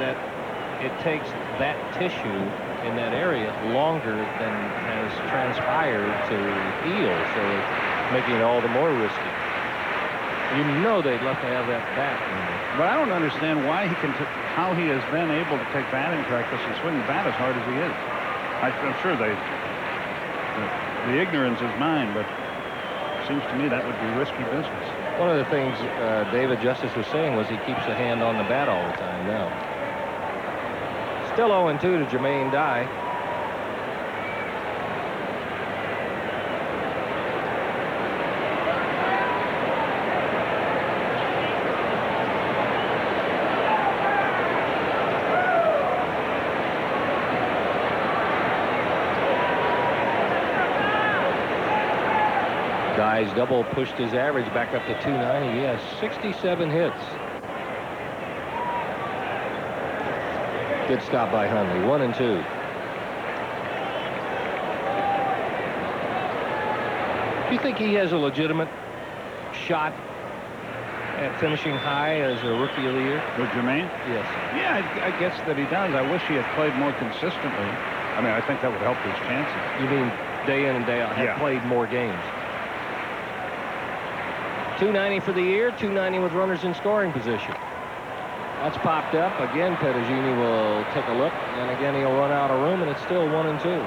[SPEAKER 1] that it takes that tissue in that area longer than has transpired to heal, so it's making it all the more risky. You know they'd love to have that bat.
[SPEAKER 2] But I don't understand why how he has been able to take batting practice and swing the bat as hard as he is. I'm sure the ignorance is mine, but it seems to me that would be risky business.
[SPEAKER 1] One of the things David Justice was saying was he keeps a hand on the bat all the time now. Still 0-2 to Jermaine Dye. Dye's double pushed his average back up to 290. He has 67 hits. Good stop by Hundley. 1-2. Do you think he has a legitimate shot at finishing high as a Rookie of the Year?
[SPEAKER 2] With Jermaine?
[SPEAKER 1] Yes.
[SPEAKER 2] Yeah, I guess that he does. I wish he had played more consistently. I mean, I think that would help his chances.
[SPEAKER 1] You mean day in and day out, have played more games? 290 for the year, 290 with runners in scoring position. That's popped up. Again, Pettigini will take a look, and again, he'll run out of room, and it's still 1-2.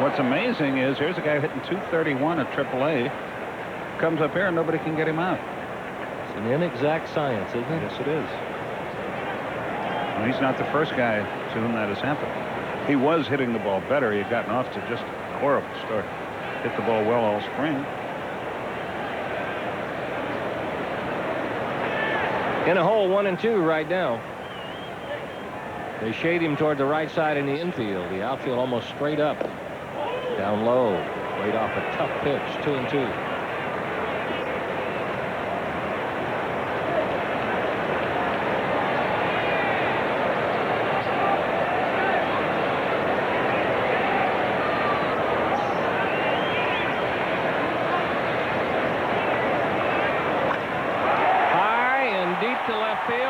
[SPEAKER 2] What's amazing is here's a guy hitting 231 at AAA. Comes up here, and nobody can get him out.
[SPEAKER 1] It's an inexact science, isn't it?
[SPEAKER 2] Yes, it is. And he's not the first guy to whom that has happened. He was hitting the ball better. He had gotten off to just a horrible start. Hit the ball well all spring.
[SPEAKER 1] In a hole, 1-2 right now. They shade him toward the right side in the infield. The outfield almost straight up. Down low. Laid off a tough pitch. 2-2.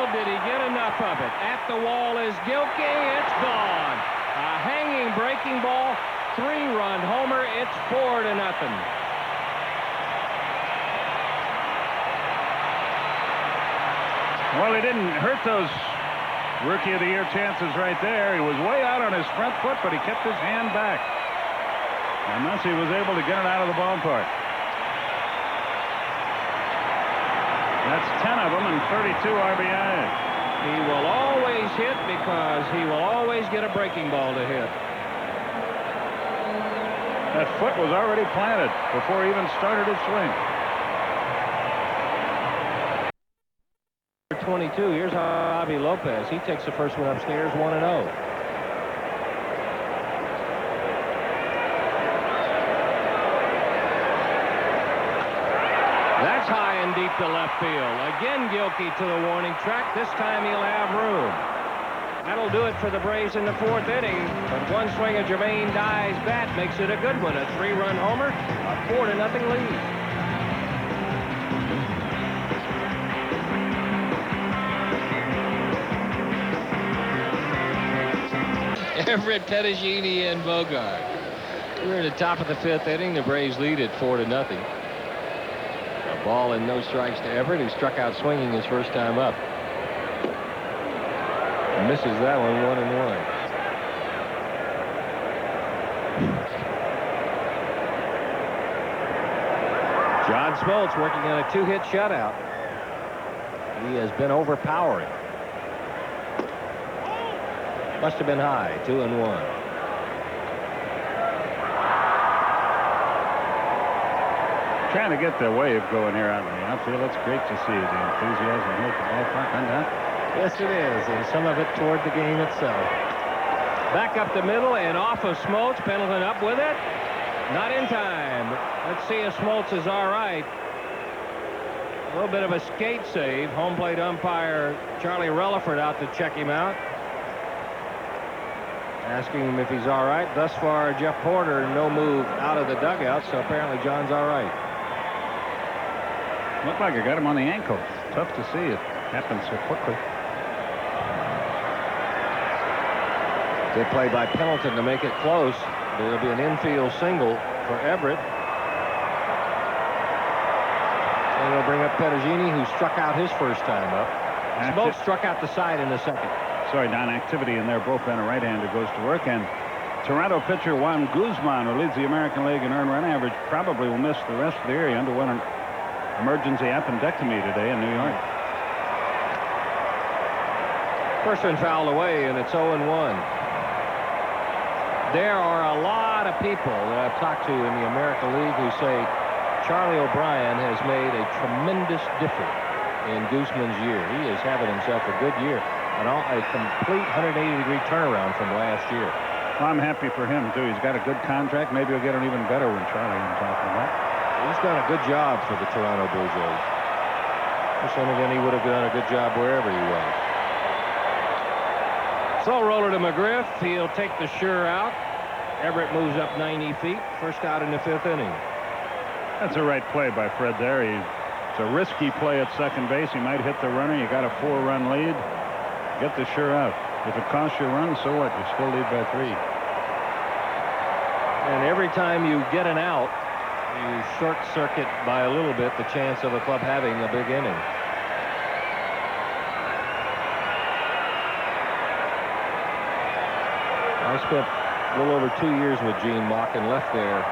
[SPEAKER 1] Did he get enough of it? At the wall is Gilkey. It's gone. A hanging breaking ball. 3-run homer. It's 4-0.
[SPEAKER 2] Well, he didn't hurt those Rookie of the Year chances right there. He was way out on his front foot, but he kept his hand back. And thus he was able to get it out of the ballpark. That's 10 of them and 32 RBIs.
[SPEAKER 1] He will always hit because he will always get a breaking ball to hit.
[SPEAKER 2] That foot was already planted before he even started his swing.
[SPEAKER 1] 22. Here's Javi Lopez. He takes the first one upstairs, 1-0. That's high and deep to left field. Again, Gilkey to the warning track. This time he'll have room. That'll do it for the Braves in the 4th inning. But one swing of Jermaine Dye's bat makes it a good one. A 3-run homer, a 4-0 lead. Everett, Pettigini, and Bogart. We're at the top of the 5th inning. The Braves lead it 4-0. A ball and no strikes to Everett, who struck out swinging his first time up. Misses that one, 1-1. John Smoltz working on a 2-hit shutout. He has been overpowering. Must have been high. 2-1.
[SPEAKER 2] Trying to get the wave going here out in the outfield. It's great to see the enthusiasm here at the ballpark on that.
[SPEAKER 1] Yes, it is, and some of it toward the game itself. Back up the middle and off of Smoltz. Pendleton up with it. Not in time. Let's see if Smoltz is all right. A little bit of a skate save. Home plate umpire Charlie Relaford out to check him out. Asking him if he's all right. Thus far, Jeff Porter, no move out of the dugout, so apparently John's all right.
[SPEAKER 2] Looked like it got him on the ankle. Tough to see it happen so quickly.
[SPEAKER 1] Good play by Pendleton to make it close. There'll be an infield single for Everett. And it'll bring up Pettigini, who struck out his first time up. Both struck out the side in the second.
[SPEAKER 2] Sorry, Don. Activity in their bullpen. A right-hander goes to work, and Toronto pitcher Juan Guzman, who leads the American League in earned run average, probably will miss the rest of the year. He underwent an emergency appendectomy today in New York.
[SPEAKER 1] First one fouled away, and it's 0-1. There are a lot of people that I've talked to in the American League who say Charlie O'Brien has made a tremendous difference in Guzman's year. He is having himself a good year, and a complete 180-degree turnaround from last year.
[SPEAKER 2] Well, I'm happy for him, too. He's got a good contract. Maybe he'll get an even better one, Charlie, I'm talking about.
[SPEAKER 1] He's done a good job for the Toronto Blue Jays. But then again, he would have done a good job wherever he was. Slow roller to McGriff. He'll take the sure out. Everett moves up 90 feet. First out in the 5th inning.
[SPEAKER 2] That's a right play by Fred there. It's a risky play at second base. He might hit the runner. You got a 4-run lead. Get the sure out. If it costs you a run, so what? You still lead by 3.
[SPEAKER 1] And every time you get an out, you short circuit by a little bit the chance of a club having a big inning. I spent a little over 2 years with Gene Mauch and left there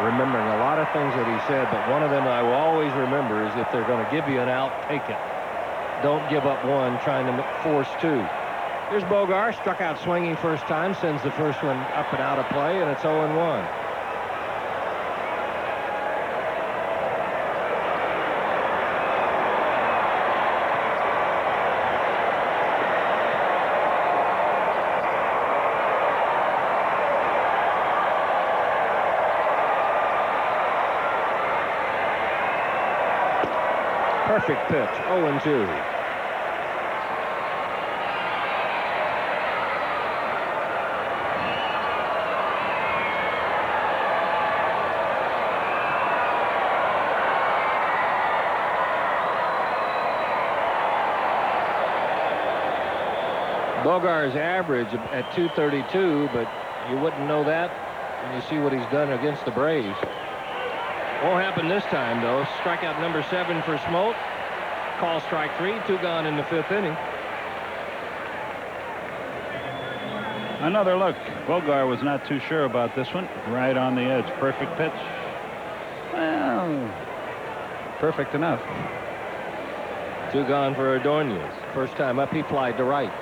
[SPEAKER 1] remembering a lot of things that he said, but one of them I will always remember is if they're going to give you an out, take it. Don't give up one trying to force 2. Here's Bogart, struck out swinging first time, sends the first one up and out of play, and it's 0-1. Perfect pitch, 0-2. Bogart's average at .232, but you wouldn't know that when you see what he's done against the Braves. Won't happen this time, though. Strikeout number 7 for Smoltz. Call strike 3. 2 gone in the 5th inning.
[SPEAKER 2] Another look. Bogart was not too sure about this one. Right on the edge. Perfect pitch. Well, perfect enough.
[SPEAKER 1] 2 gone for Ordonez. First time up, he flied to right.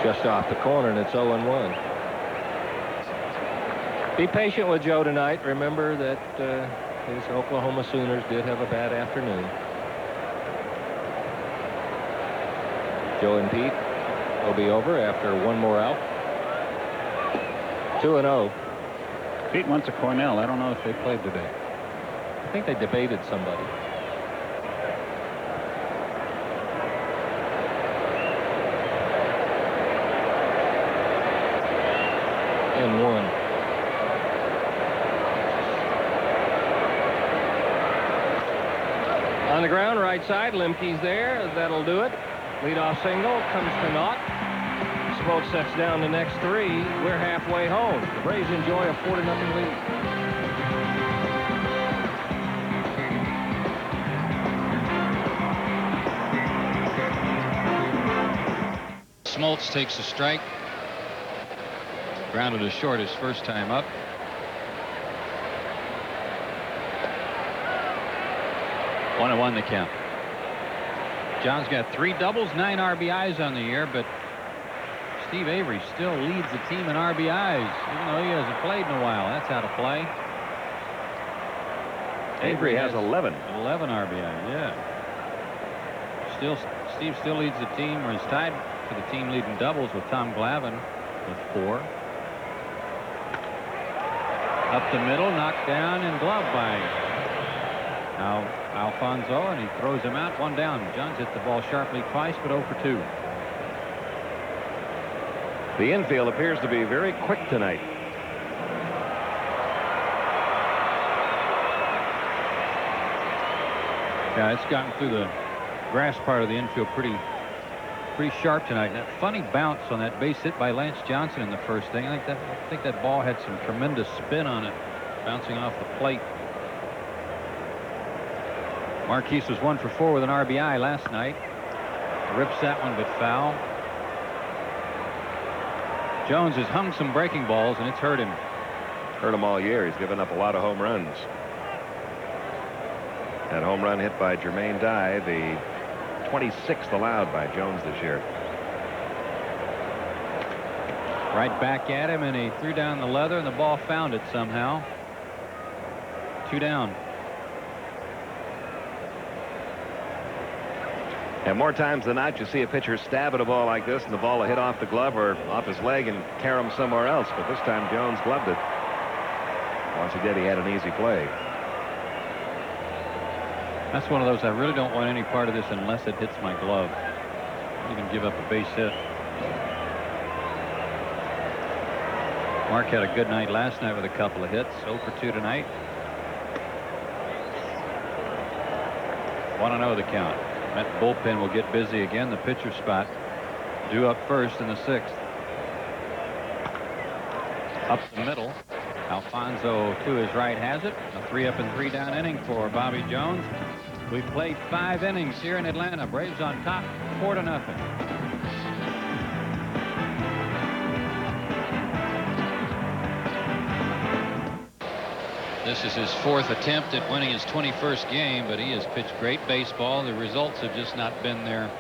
[SPEAKER 1] Just off the corner, and it's 0-1. Be patient with Joe tonight. Remember that his Oklahoma Sooners did have a bad afternoon. Joe and Pete will be over after one more out. 2-0.
[SPEAKER 2] Pete went to Cornell. I don't know if they played today.
[SPEAKER 1] I think they debated somebody. right side. Lemke's there. That'll do it. Leadoff single comes to naught. Smoltz sets down the next 3. We're halfway home. The Braves enjoy a 4-0 lead.
[SPEAKER 6] Smoltz takes a strike. Grounded to short his first time up. One and one the count. John's got 3 doubles, 9 RBIs on the year, but Steve Avery still leads the team in RBIs, even though he hasn't played in a while. That's how to play.
[SPEAKER 1] Avery has 11.
[SPEAKER 6] 11 RBIs, yeah. Steve still leads the team, or is tied for the team leading doubles with Tom Glavine with 4. Up the middle, knocked down and gloved by now Alfonso, and he throws him out. 1 down. John's hit the ball sharply twice, but 0 for 2.
[SPEAKER 1] The infield appears to be very quick tonight.
[SPEAKER 6] Yeah, it's gotten through the grass part of the infield pretty sharp tonight. That funny bounce on that base hit by Lance Johnson in the first inning. I think that ball had some tremendous spin on it, bouncing off the plate. Marquise was 1 for 4 with an RBI last night. Rips that one, but foul. Jones has hung some breaking balls, and it's hurt him.
[SPEAKER 1] Hurt him all year. He's given up a lot of home runs. That home run hit by Jermaine Dye, the 26th allowed by Jones this year.
[SPEAKER 6] Right back at him, and he threw down the leather, and the ball found it somehow. 2 down.
[SPEAKER 1] And more times than not, you see a pitcher stab at a ball like this, and the ball will hit off the glove or off his leg and carry him somewhere else. But this time Jones gloved it. Once he did, he had an easy play.
[SPEAKER 6] That's one of those, I really don't want any part of this unless it hits my glove. I'll even give up a base hit. Mark had a good night last night with a couple of hits. 0 for 2 tonight. 1-0 the count. Met bullpen will get busy again. The pitcher spot due up first in the 6th. Up the middle. Alfonso to his right has it. A 3 up and 3 down inning for Bobby Jones. We've played 5 innings here in Atlanta. Braves on top 4-0. This is his 4th attempt at winning his 21st game, but he has pitched great baseball. The results have just not been there.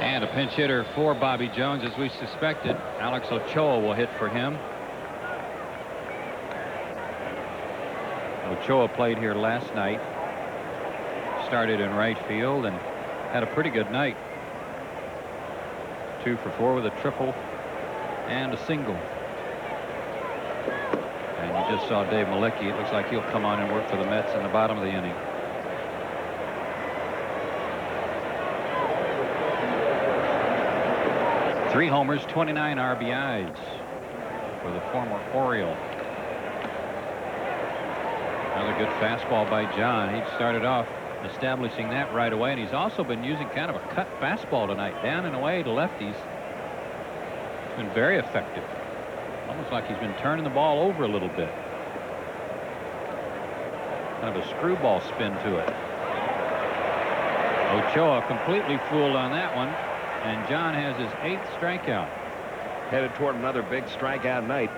[SPEAKER 6] And a pinch hitter for Bobby Jones, as we suspected. Alex Ochoa will hit for him. Ochoa played here last night. Started in right field and had a pretty good night. 2 for 4 with a triple and a single. And you just saw Dave Malecki. It looks like he'll come on and work for the Mets in the bottom of the inning. Three homers, 29 RBIs for the former Oriole. Another good fastball by John. He started off establishing that right away, and he's also been using kind of a cut fastball tonight, down and away to lefties. It's been very effective. Almost like he's been turning the ball over a little bit. Kind of a screwball spin to it. Ochoa completely fooled on that one, and John has his 8th strikeout.
[SPEAKER 1] Headed toward another big strikeout night.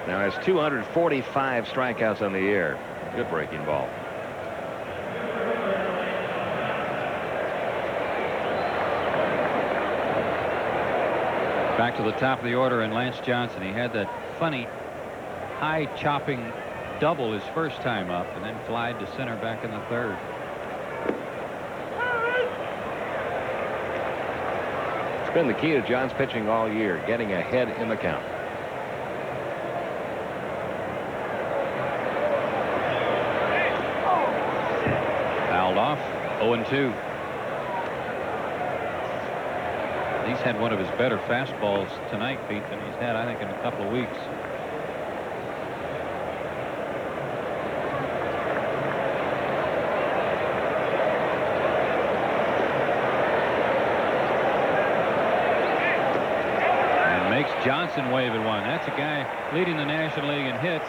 [SPEAKER 1] Now has 245 strikeouts on the year. Good breaking ball.
[SPEAKER 6] Back to the top of the order, and Lance Johnson. He had that funny high chopping double his first time up, and then flied to center back in the 3rd.
[SPEAKER 1] It's been the key to John's pitching all year, getting ahead in the count.
[SPEAKER 6] Fouled off. 0-2. He's had one of his better fastballs tonight, Pete, than he's had, I think, in a couple of weeks. Johnson wave at one. That's a guy leading the National League in hits.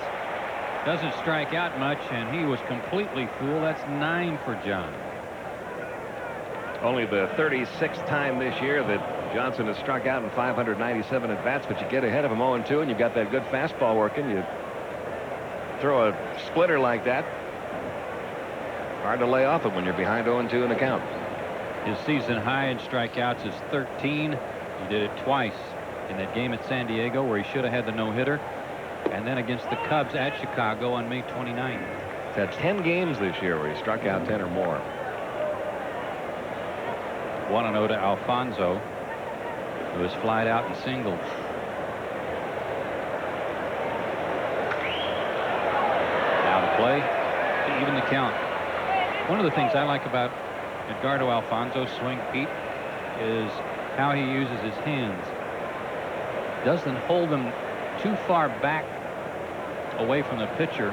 [SPEAKER 6] Doesn't strike out much, and he was completely fooled. That's 9 for John.
[SPEAKER 7] Only the 36th time this year that Johnson has struck out in 597 at bats, but you get ahead of him 0-2, and you've got that good fastball working. You throw a splitter like that, hard to lay off it when you're behind 0-2 in the count.
[SPEAKER 6] His season high in strikeouts is 13. He did it twice in that game at San Diego where he should have had the no-hitter, and then against the Cubs at Chicago on May 29th.
[SPEAKER 7] He's had 10 games this year where he struck out 10 or more.
[SPEAKER 6] 1-0 to Alfonso, who was flied out in singles. Now to play to even the count. One of the things I like about Edgardo Alfonso's swing, Pete, is how he uses his hands. Doesn't hold them too far back away from the pitcher,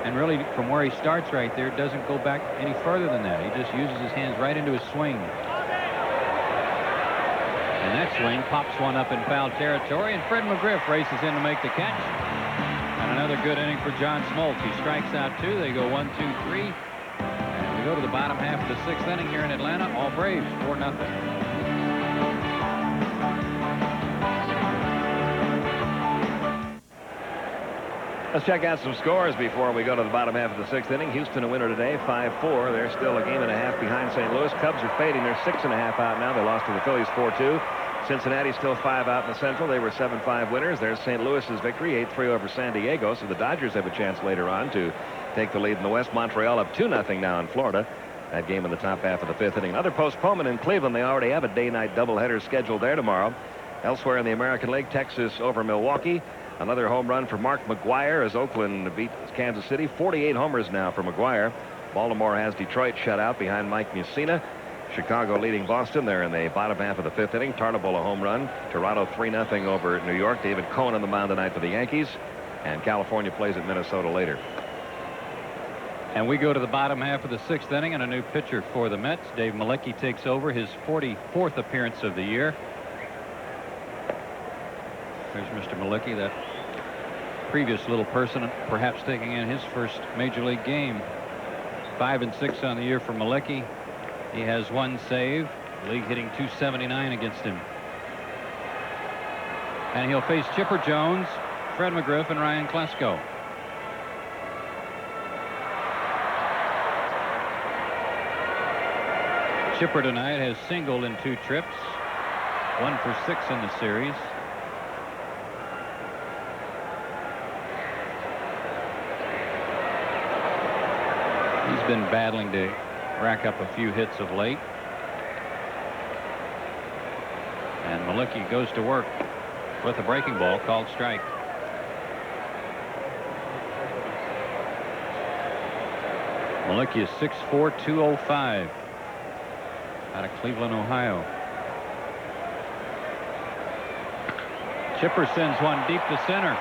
[SPEAKER 6] and really from where he starts right there doesn't go back any further than that. He just uses his hands right into his swing, and that swing pops one up in foul territory, and Fred McGriff races in to make the catch. And another good inning for John Smoltz. He strikes out 2. They go 1, 2, 3, and we go to the bottom half of the 6th inning here in Atlanta. All Braves 4-0.
[SPEAKER 7] Let's check out some scores before we go to the bottom half of the 6th inning. Houston a winner today, 5-4. They're still a game and a half behind St. Louis. Cubs are fading. They're 6.5 out now. They lost to the Phillies 4-2. Cincinnati still 5 out in the Central. They were 7-5 winners. There's St. Louis's victory, 8-3 over San Diego. So the Dodgers have a chance later on to take the lead in the West. Montreal up 2-0 now in Florida. That game in the top half of the 5th inning. Another postponement in Cleveland. They already have a day-night doubleheader scheduled there tomorrow. Elsewhere in the American League, Texas over Milwaukee. Another home run for Mark McGwire as Oakland beat Kansas City. 48 homers now for McGwire. Baltimore has Detroit shut out behind Mike Mussina. Chicago leading Boston. They're in the bottom half of the 5th inning. Tartabull a home run. Toronto 3-0 over New York. David Cohn on the mound tonight for the Yankees. And California plays at Minnesota later.
[SPEAKER 6] And we go to the bottom half of the 6th inning, and a new pitcher for the Mets. Dave Malecki takes over, his 44th appearance of the year. There's Mr. Malecki, that previous little person perhaps taking in his first major league game. 5-6 on the year for Malecki. He has 1 save. League hitting .279 against him. And he'll face Chipper Jones, Fred McGriff, and Ryan Klesko. Chipper tonight has singled in 2 trips, 1 for 6 in the series. He's been battling to rack up a few hits of late. And Malecki goes to work with a breaking ball called strike. Malecki is 6'4", 205 out of Cleveland, Ohio. Chipper sends one deep to center.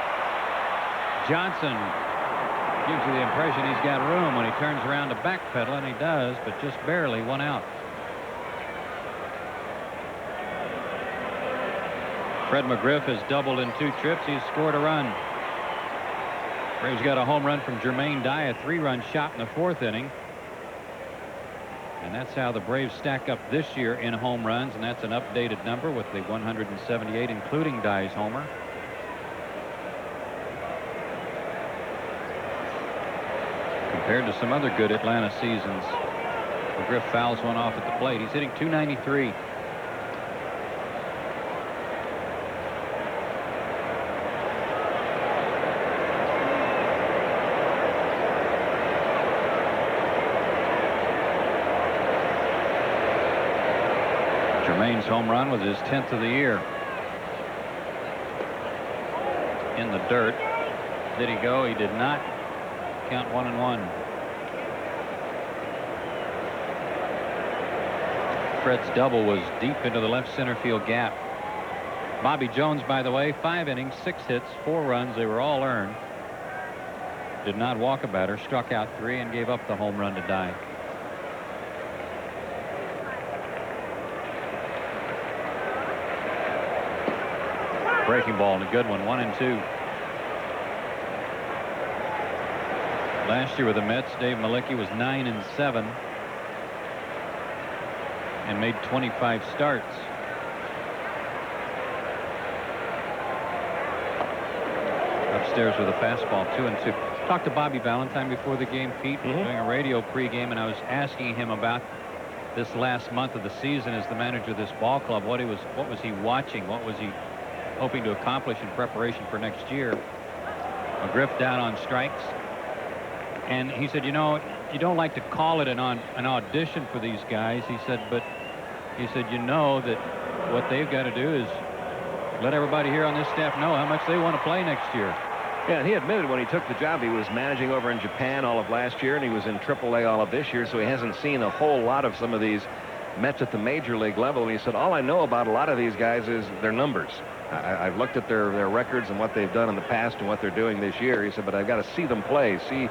[SPEAKER 6] Johnson gives you the impression he's got room when he turns around to backpedal, and he does, but just barely. 1 out. Fred McGriff has doubled in 2 trips. He's scored a run. Braves got a home run from Jermaine Dye, a 3-run shot in the 4th inning. And that's how the Braves stack up this year in home runs, and that's an updated number with the 178, including Dye's homer. Compared to some other good Atlanta seasons, McGriff fouls one off at the plate. He's hitting .293. Jermaine's home run was his 10th of the year. In the dirt. Did he go? He did not. Count 1-1. Fred's double was deep into the left center field gap. Bobby Jones, by the way, 5 innings, 6 hits, 4 runs. They were all earned. Did not walk a batter, struck out 3, and gave up the home run to Dye. Breaking ball and a good one. 1-2. Last year with the Mets, Dave Malicki was 9-7 and made 25 starts. Upstairs with a fastball, 2-2. Talked to Bobby Valentine before the game, Pete, doing a radio pregame, and I was asking him about this last month of the season as the manager of this ball club. What was he watching? What was he hoping to accomplish in preparation for next year? McGriff down on strikes. And he said, you know, you don't like to call it an audition for these guys. He said, but he said, you know that what they've got to do is let everybody here on this staff know how much they want to play next year.
[SPEAKER 7] Yeah, and he admitted when he took the job he was managing over in Japan all of last year, and he was in AAA all of this year, so he hasn't seen a whole lot of some of these Mets at the major league level. And he said, all I know about a lot of these guys is their numbers. I've looked at their records and what they've done in the past and what they're doing this year. He said, but I've got to see them play, see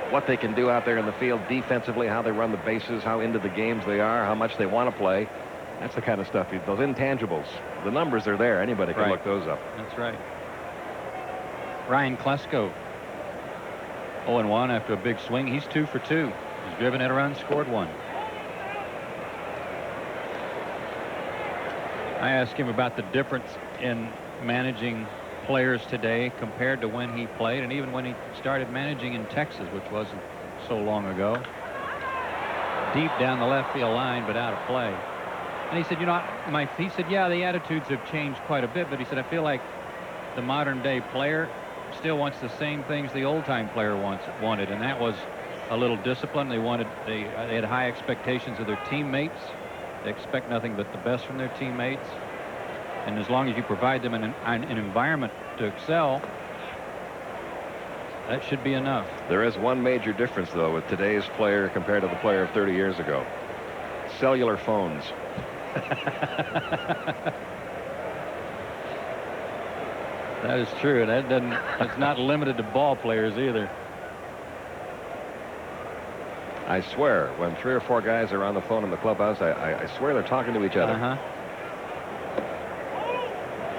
[SPEAKER 7] what they can do out there in the field defensively, how they run the bases, how into the games they are, how much they want to play. That's the kind of stuff, those intangibles. The numbers are there. Anybody can look those up.
[SPEAKER 6] That's right. Ryan Klesko, 0-1 after a big swing. He's 2 for 2. He's driven in a run, scored 1. I asked him about the difference in managing players today compared to when he played and even when he started managing in Texas, which wasn't so long ago. Deep down the left field line, but out of play. And he said, you know, he said, yeah, the attitudes have changed quite a bit, but he said, I feel like the modern day player still wants the same things the old time player wanted, and that was a little discipline. They had high expectations of their teammates. They expect nothing but the best from their teammates. And as long as you provide them an environment to excel, that should be enough.
[SPEAKER 7] There is one major difference, though, with today's player compared to the player of 30 years ago. Cellular phones.
[SPEAKER 6] That is true. It's not limited to ball players either.
[SPEAKER 7] I swear, when 3 or 4 guys are on the phone in the clubhouse, I swear they're talking to each other.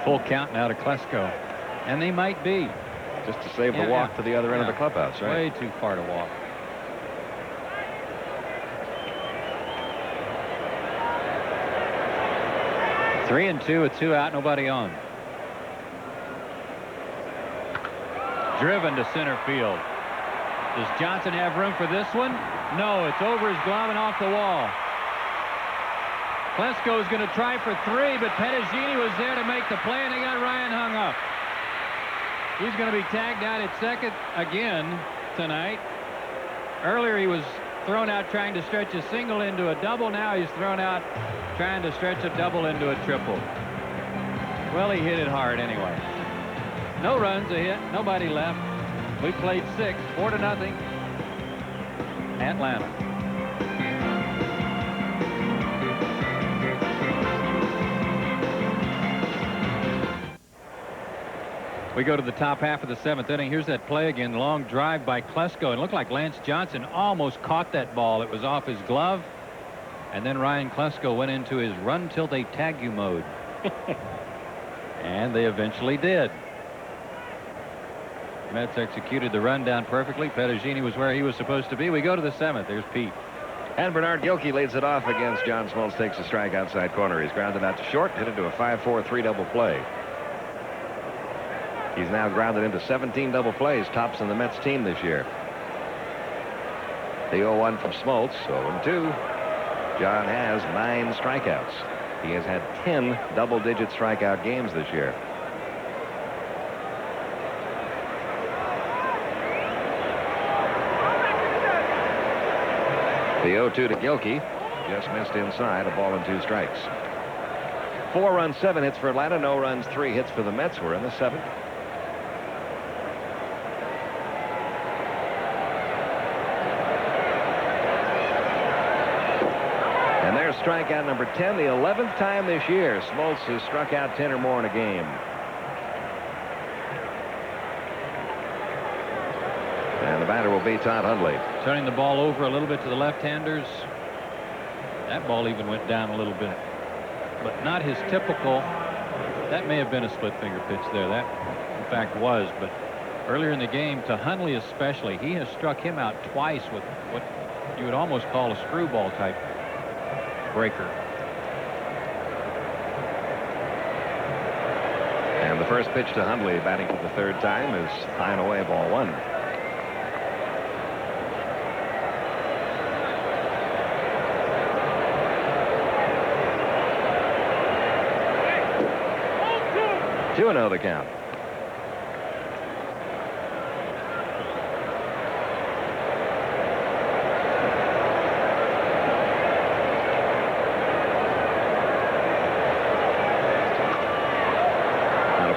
[SPEAKER 6] Full count now to Klesko. And they might be.
[SPEAKER 7] Just to save the walk to the other end of the clubhouse, right?
[SPEAKER 6] Way too far to walk. Three and 2 with 2 out, nobody on. Driven to center field. Does Johnson have room for this one? No, it's over his glove and off the wall. Klesko is going to try for 3, but Pettagini was there to make the play, and they got Ryan hung up. He's going to be tagged out at second again tonight. Earlier he was thrown out trying to stretch a single into a double. Now he's thrown out trying to stretch a double into a triple. Well, he hit it hard anyway. No runs, a hit, nobody left. We played 6, 4-0. Atlanta. We go to the top half of the 7th inning. Here's that play again. Long drive by Klesko. It looked like Lance Johnson almost caught that ball. It was off his glove. And then Ryan Klesko went into his run till they tag you mode. And they eventually did. Mets executed the rundown perfectly. Pettagini was where he was supposed to be. We go to the 7th. There's Pete.
[SPEAKER 7] And Bernard Gilkey leads it off against John Smoltz. Takes a strike outside corner. He's grounded out to short. Hit into a 5-4-3 double play. He's now grounded into 17 double plays. Tops in the Mets team this year. The 0-1 from Smoltz. 0-2. John has 9 strikeouts. He has had 10 double-digit strikeout games this year. The 0-2 to Gilkey. Just missed inside. A ball and 2 strikes. 4 runs, 7 hits for Atlanta. No runs, 3 hits for the Mets. We're in the 7th. And there's strikeout number 10, the 11th time this year Smoltz has struck out 10 or more in a game. And the batter will be Todd Hundley.
[SPEAKER 6] Turning the ball over a little bit to the left-handers. That ball even went down a little bit. But not his typical That may have been a split finger pitch there. That, in fact, was. But earlier in the game, to Hundley especially, he has struck him out twice with what you would almost call a screwball type breaker.
[SPEAKER 7] And the first pitch to Hundley, batting for the third time, is high and away, ball one. Two and 0 the count.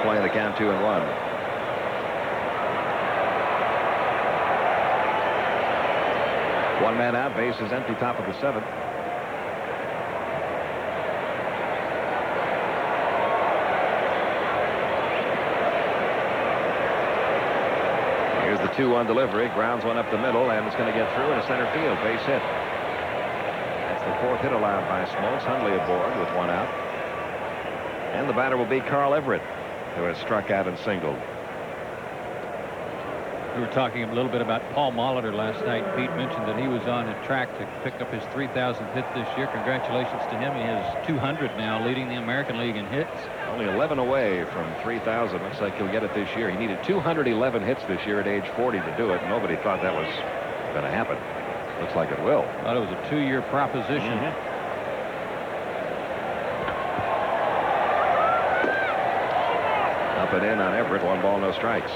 [SPEAKER 7] Playing the count 2-1. One man out, base is empty, top of the seventh. Here's the 2-1 delivery, grounds one up the middle, and it's going to get through into center field, base hit. That's the fourth hit allowed by Smoltz. Hundley aboard with one out. And the batter will be Carl Everett, who has struck out and singled.
[SPEAKER 6] We were talking a little bit about Paul Molitor last night. Pete mentioned that he was on a track to pick up his 3,000th hit this year. Congratulations to him. He has 200 now, leading the American League in hits.
[SPEAKER 7] Only 11 away from 3,000. Looks like he'll get it this year. He needed 211 hits this year at age 40 to do it. Nobody thought that was going to happen. Looks like it will.
[SPEAKER 6] Thought it was a 2-year proposition.
[SPEAKER 7] Up and in on Everett. 1 ball, no strikes.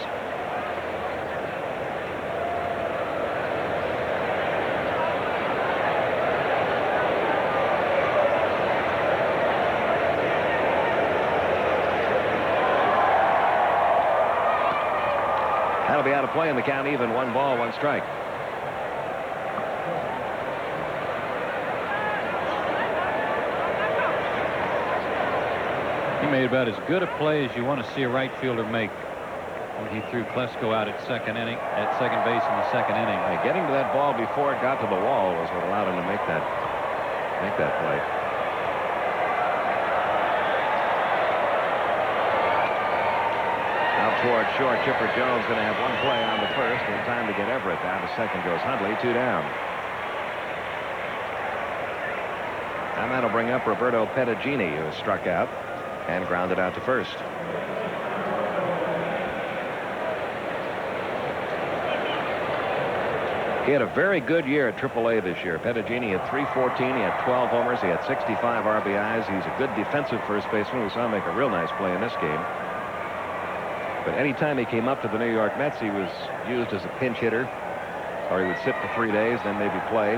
[SPEAKER 7] That'll be out of play in the count even. 1 ball, 1 strike.
[SPEAKER 6] He made about as good a play as you want to see a right fielder make when he threw Klesko out at second base in the second inning.
[SPEAKER 7] Getting to that ball before it got to the wall was what allowed him to make that play. Out toward short, Chipper Jones going to have 1 play on the first, in time to get Everett. Down to second goes Hundley, 2 down. And that'll bring up Roberto Pettagini, who has struck out and grounded out to first. He had a very good year at AAA this year. Pettagini had .314. He had 12 homers. He had 65 RBIs. He's a good defensive first baseman. We saw him make a real nice play in this game. But anytime he came up to the New York Mets, he was used as a pinch hitter, or he would sit for 3 days, then maybe play.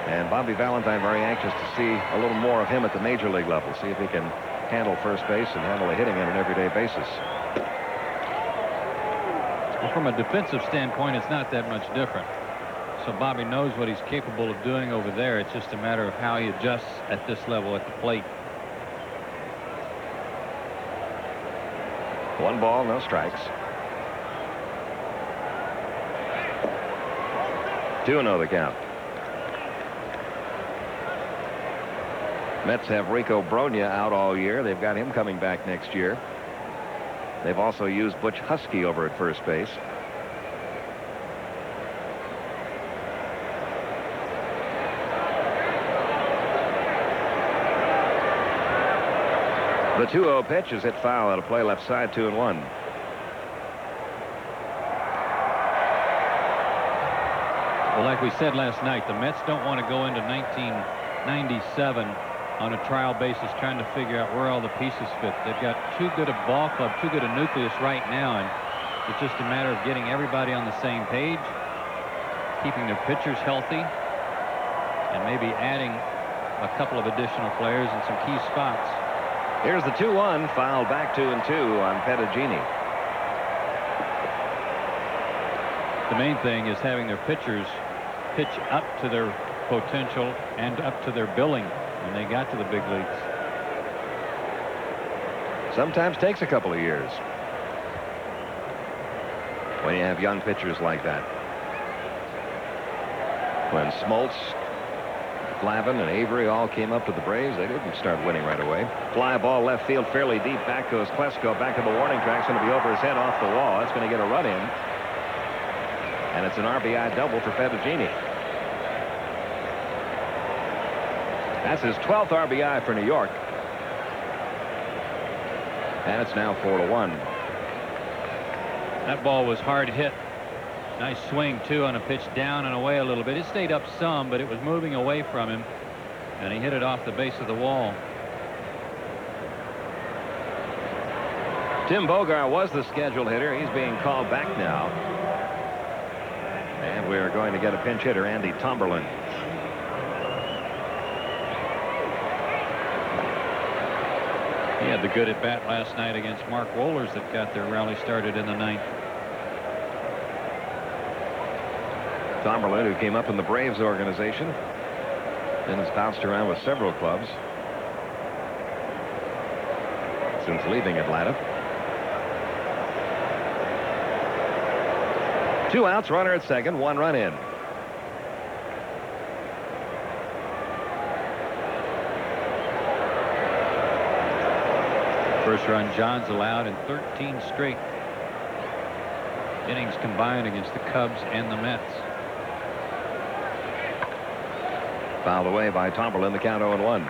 [SPEAKER 7] And Bobby Valentine very anxious to see a little more of him at the major league level. See if he can handle first base and handle the hitting on an everyday basis.
[SPEAKER 6] Well, from a defensive standpoint, it's not that much different. So Bobby knows what he's capable of doing over there. It's just a matter of how he adjusts at this level at the plate.
[SPEAKER 7] 1 ball, no strikes. 2-0 the count. Mets have Rico Brogna out all year. They've got him coming back next year. They've also used Butch Husky over at first base. The 2-0 pitch is hit foul out of play left side, 2-1.
[SPEAKER 6] Well, like we said last night, the Mets don't want to go into 1997 on a trial basis trying to figure out where all the pieces fit. They've got too good a ball club, too good a nucleus right now, and it's just a matter of getting everybody on the same page, keeping their pitchers healthy, and maybe adding a couple of additional players in some key spots.
[SPEAKER 7] Here's the 2-1, fouled back 2-2 on Pettagini.
[SPEAKER 6] The main thing is having their pitchers pitch up to their potential and up to their billing when they got to the big leagues.
[SPEAKER 7] Sometimes takes a couple of years when you have young pitchers like that. When Smoltz Glavine and Avery all came up to the Braves. They didn't start winning right away. Fly ball left field fairly deep. Back goes Klesko. Back to the warning track. It's going to be over his head off the wall. That's going to get a run in. And it's an RBI double for Pettigini. That's his 12th RBI for New York. And it's now 4-1.
[SPEAKER 6] That ball was hard hit. Nice swing, too, on a pitch down and away a little bit. It stayed up some, but it was moving away from him, and he hit it off the base of the wall.
[SPEAKER 7] Tim Bogart was the scheduled hitter. He's being called back now. And we're going to get a pinch hitter, Andy Tomberlin.
[SPEAKER 6] He had the good at bat last night against Mark Wohlers that got their rally started in the 9th.
[SPEAKER 7] Tomberlin, who came up in the Braves organization and has bounced around with several clubs since leaving Atlanta. 2 outs, runner at second, 1 run in.
[SPEAKER 6] First run Johns allowed in 13 straight innings combined against the Cubs and the Mets.
[SPEAKER 7] Fouled away by Tomberlin, the count 0-1.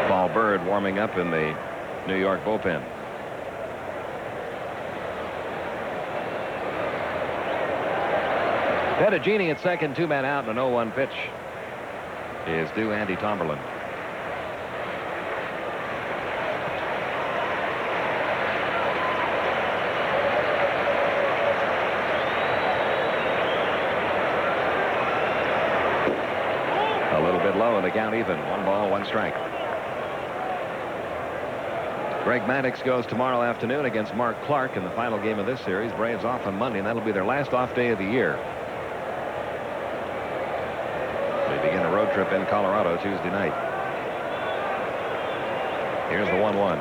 [SPEAKER 7] Paul Bird warming up in the New York bullpen. Pettigini at second, 2-man out, and an 0-1 pitch is due Andy Tomberlin. A little bit low and the count even. 1 ball, 1 strike. Greg Maddux goes tomorrow afternoon against Mark Clark in the final game of this series. Braves off on Monday, and that'll be their last off day of the year. Begin a road trip in Colorado Tuesday night. Here's the 1-1.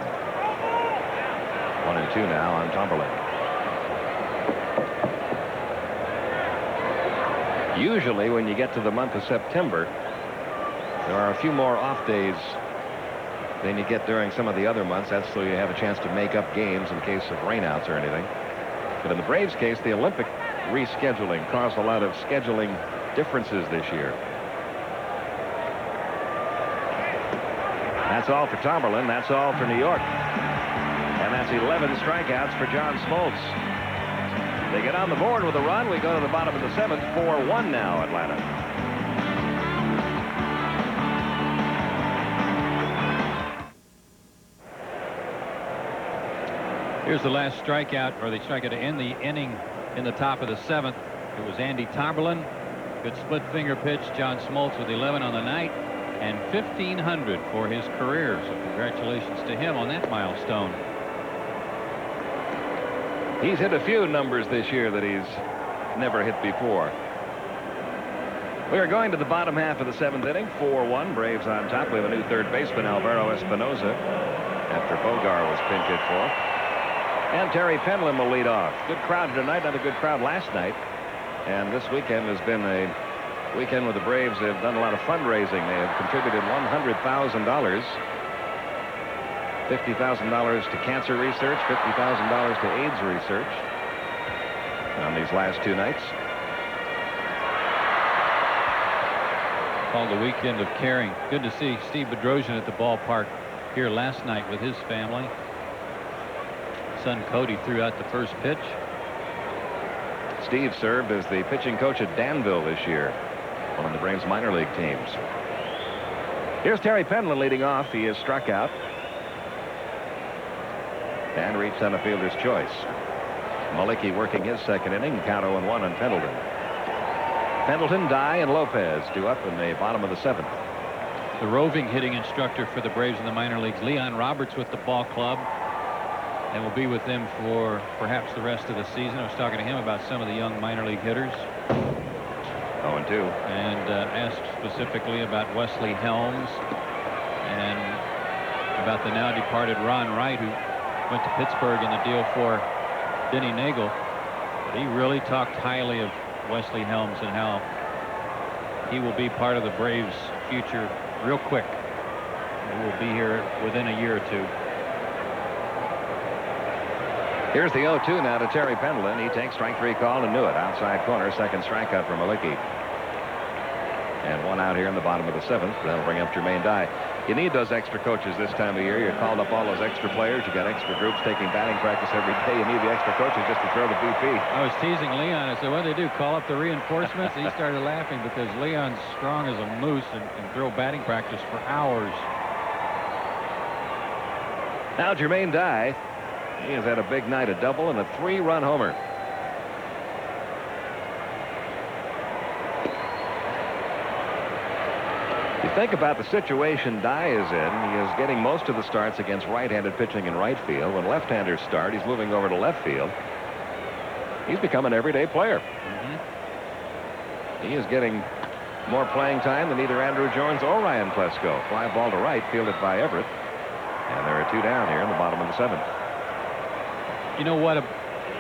[SPEAKER 7] 1-2 now on Tomberlin. Usually when you get to the month of September, there are a few more off days than you get during some of the other months. That's so you have a chance to make up games in case of rainouts or anything. But in the Braves case, the Olympic rescheduling caused a lot of scheduling differences this year. That's all for Tomberlin. That's all for New York. And that's 11 strikeouts for John Smoltz. They get on the board with a run. We go to the bottom of the 7th. 4-1 now, Atlanta.
[SPEAKER 6] Here's the last strikeout, or the strikeout to end the inning in the top of the 7th. It was Andy Tomberlin. Good split finger pitch. John Smoltz with 11 on the night. And 1,500 for his career. So congratulations to him on that milestone.
[SPEAKER 7] He's hit a few numbers this year that he's never hit before. We are going to the bottom half of the 7th inning. 4-1. Braves on top. We have a new third baseman, Alvaro Espinoza, after Bogart was pinch hit for. And Terry Penland will lead off. Good crowd tonight. Not a good crowd last night. And this weekend has been a weekend where the Braves have done a lot of fundraising. They have contributed $100,000. $50,000 to cancer research, $50,000 to AIDS research on these last 2 nights.
[SPEAKER 6] Called the weekend of caring. Good to see Steve Bedrosian at the ballpark here last night with his family. Son Cody threw out the first pitch.
[SPEAKER 7] Steve served as the pitching coach at Danville this year, one of the Braves minor league teams. Here's Terry Penland leading off. He is struck out and reached on a fielder's choice. Malicki working his second inning. Count 0-1 on Pendleton. Pendleton, Dye, and Lopez due up in the bottom of the 7th.
[SPEAKER 6] The roving hitting instructor for the Braves in the minor leagues, Leon Roberts, with the ball club, and will be with them for perhaps the rest of the season. I was talking to him about some of the young minor league hitters.
[SPEAKER 7] 0-2.
[SPEAKER 6] And asked specifically about Wesley Helms and about the now departed Ron Wright, who went to Pittsburgh in the deal for Denny Nagel. But he really talked highly of Wesley Helms and how he will be part of the Braves' future real quick. He will be here within a year or two.
[SPEAKER 7] Here's the 0-2 now to Terry Pendleton. He takes strike 3 call and knew it. Outside corner, second strikeout for Malicki. And one out here in the bottom of the 7th. That'll bring up Jermaine Dye. You need those extra coaches this time of year. You called up all those extra players. You got extra groups taking batting practice every day. You need the extra coaches just to throw the BP.
[SPEAKER 6] I was teasing Leon. I said, what do they do? Call up the reinforcements? He started laughing because Leon's strong as a moose and can throw batting practice for hours.
[SPEAKER 7] Now Jermaine Dye. He has had a big night, a double and a 3-run homer. You think about the situation Dye is in. He is getting most of the starts against right-handed pitching in right field. When left-handers start, he's moving over to left field. He's become an everyday player. He is getting more playing time than either Andrew Jones or Ryan Klesko. Fly ball to right, fielded by Everett. And there are 2 down here in the bottom of the 7th.
[SPEAKER 6] You know what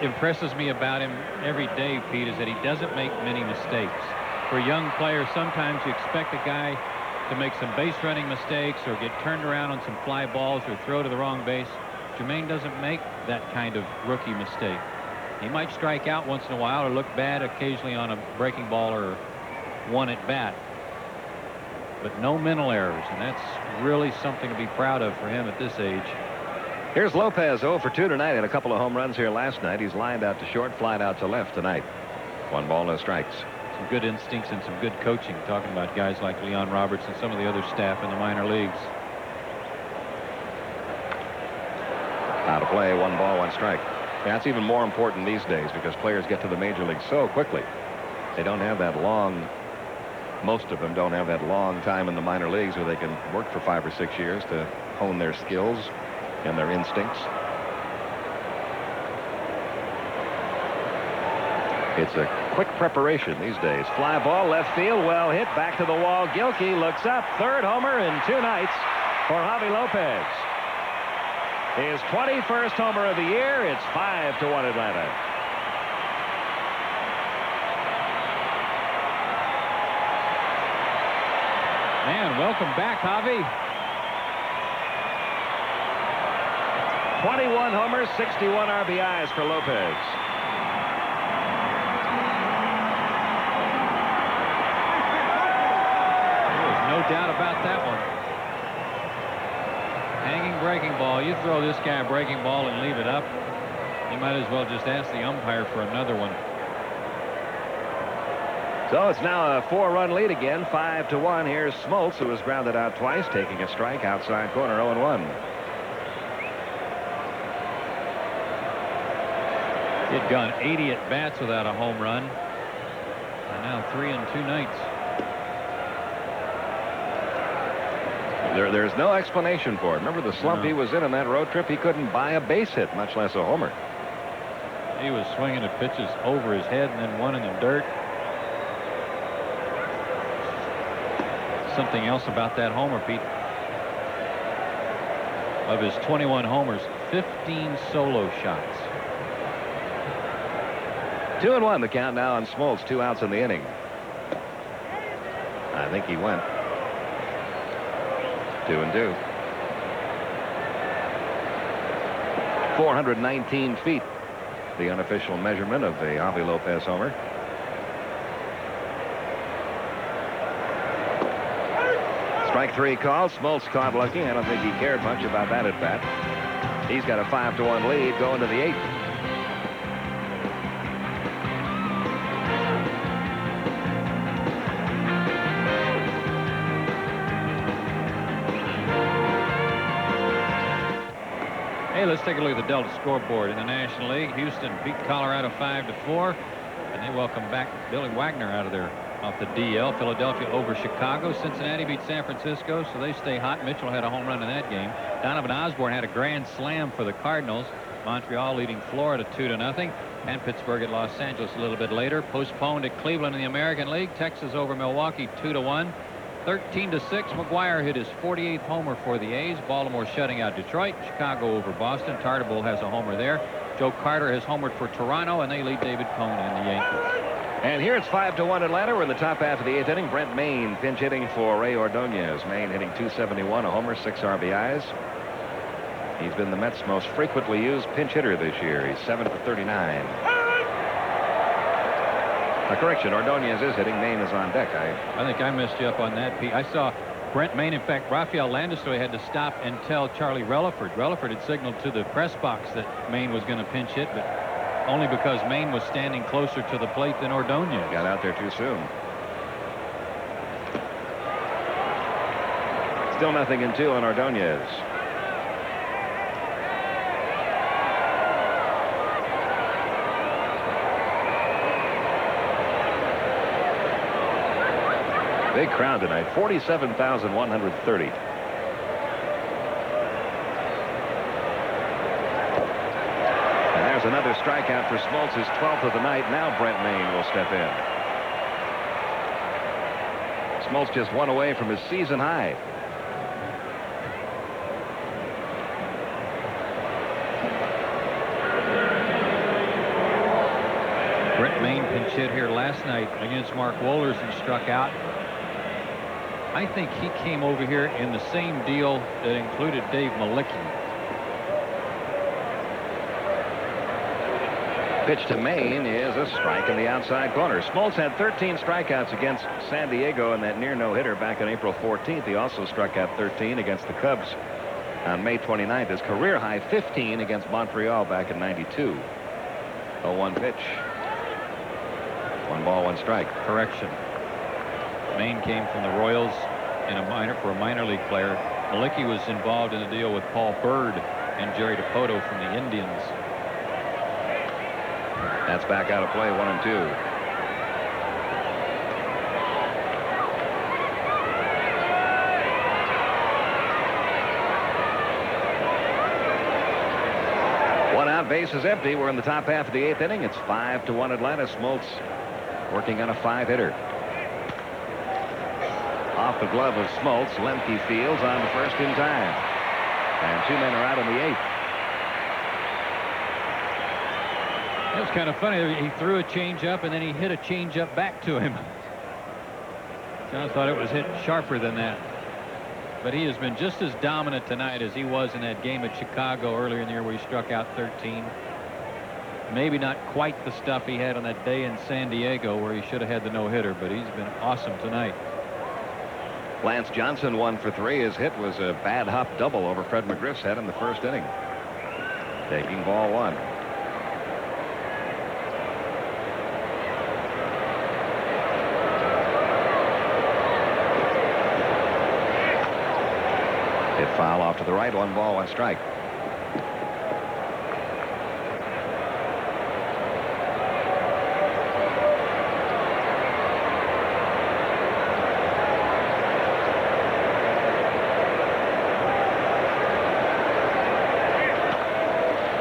[SPEAKER 6] impresses me about him every day, Pete, is that he doesn't make many mistakes. For young players, sometimes you expect a guy to make some base running mistakes or get turned around on some fly balls or throw to the wrong base. Jermaine doesn't make that kind of rookie mistake. He might strike out once in a while or look bad occasionally on a breaking ball or one at bat, but no mental errors, and that's really something to be proud of for him at this age.
[SPEAKER 7] Here's Lopez, 0 for 2 tonight. Had a couple of home runs here last night. He's lined out to short, flied out to left tonight. 1 ball, no strikes.
[SPEAKER 6] Some good instincts and some good coaching, talking about guys like Leon Roberts and some of the other staff in the minor leagues.
[SPEAKER 7] Out of play, 1 ball, 1 strike. That's even more important these days because players get to the major leagues so quickly. They don't have that long, most of them don't have that long time in the minor leagues where they can work for 5 or 6 years to hone their skills and their instincts. It's a quick preparation these days. Fly ball, left field, well hit, back to the wall. Gilkey looks up, 3rd homer in 2 nights for Javi Lopez. His 21st homer of the year. It's 5-1 Atlanta.
[SPEAKER 6] Man, welcome back, Javi.
[SPEAKER 7] 21 homers, 61 RBIs for Lopez.
[SPEAKER 6] There's no doubt about that one. Hanging breaking ball. You throw this guy a breaking ball and leave it up, you might as well just ask the umpire for another one.
[SPEAKER 7] So it's now a 4-run lead again, 5-1. Here's Smoltz, who was grounded out twice, taking a strike outside corner, 0-1.
[SPEAKER 6] He had gone 80 at bats without a home run, and now 3 in 2 nights.
[SPEAKER 7] There's no explanation for it. Remember the slump he was in on that road trip? He couldn't buy a base hit, much less a homer.
[SPEAKER 6] He was swinging at pitches over his head and then one in the dirt. Something else about that homer, Pete. Of his 21 homers, 15 solo shots.
[SPEAKER 7] 2-1 the count now on Smoltz. 2 outs in the inning. I think he went. 2-2. 419 feet, the unofficial measurement of the Javi Lopez homer. Strike 3 call. Smoltz caught lucky. I don't think he cared much about that at bat. He's got a 5-1 lead going to the 8th.
[SPEAKER 6] Hey, let's take a look at the Delta scoreboard in the National League. Houston beat Colorado 5-4, and they welcome back Billy Wagner out of there off the DL. Philadelphia over Chicago. Cincinnati beat San Francisco, so they stay hot. Mitchell had a home run in that game. Donovan Osborne had a grand slam for the Cardinals. Montreal leading Florida 2-0. and Pittsburgh at Los Angeles a little bit later. Postponed at Cleveland in the American League. Texas over Milwaukee 2-1. 13-6. McGuire hit his 48th homer for the A's. Baltimore shutting out Detroit. Chicago over Boston. Tartabull has a homer there. Joe Carter has homered for Toronto, and they lead David Cone and the Yankees.
[SPEAKER 7] And here it's 5-1 Atlanta. We're in the top half of the 8th inning. Brent Mayne pinch hitting for Ray Ordonez. Mayne hitting .271, a homer, 6 RBIs. He's been the Mets' most frequently used pinch hitter this year. He's 7 for 39. A correction, Ordonez is hitting. Mayne is on deck.
[SPEAKER 6] I think I messed you up on that, Pete. I saw Brent Mayne. In fact, Rafael Landistray had to stop and tell Charlie Relaford. Relaford had signaled to the press box that Mayne was going to pinch hit, but only because Mayne was standing closer to the plate than Ordonez.
[SPEAKER 7] Got out there too soon. Still 0-2 on Ordonez. Big crowd tonight, 47,130. And there's another strikeout for Smoltz, his 12th of the night. Now Brent Mayne will step in. Smoltz just one away from his season high.
[SPEAKER 6] Brent Mayne pinch hit here last night against Mark Wohlers and struck out. I think he came over here in the same deal that included Dave Malicki.
[SPEAKER 7] Pitch to Mayne is a strike in the outside corner. Smoltz had 13 strikeouts against San Diego in that near no-hitter back on April 14th. He also struck out 13 against the Cubs on May 29th. His career high 15 against Montreal back in '92. 0-1 pitch. 1 ball, 1 strike.
[SPEAKER 6] Correction. Mayne came from the Royals for a minor league player. Malicki was involved in a deal with Paul Byrd and Jerry Dipoto from the Indians.
[SPEAKER 7] That's back out of play, 1-2. One out, base is empty. We're in the top half of the 8th inning. It's 5-1 Atlanta. Smoltz working on a 5-hitter. Off the glove of Smoltz. Lemke fields on to first in time. And 2 men are out in the 8th.
[SPEAKER 6] It was kind of funny. He threw a changeup and then he hit a changeup back to him. John thought it was hit sharper than that. But he has been just as dominant tonight as he was in that game at Chicago earlier in the year where he struck out 13. Maybe not quite the stuff he had on that day in San Diego where he should have had the no-hitter, but he's been awesome tonight.
[SPEAKER 7] Lance Johnson 1 for 3. His hit was a bad hop double over Fred McGriff's head in the first inning. Taking ball 1. Hit foul off to the right. 1 ball, 1 strike.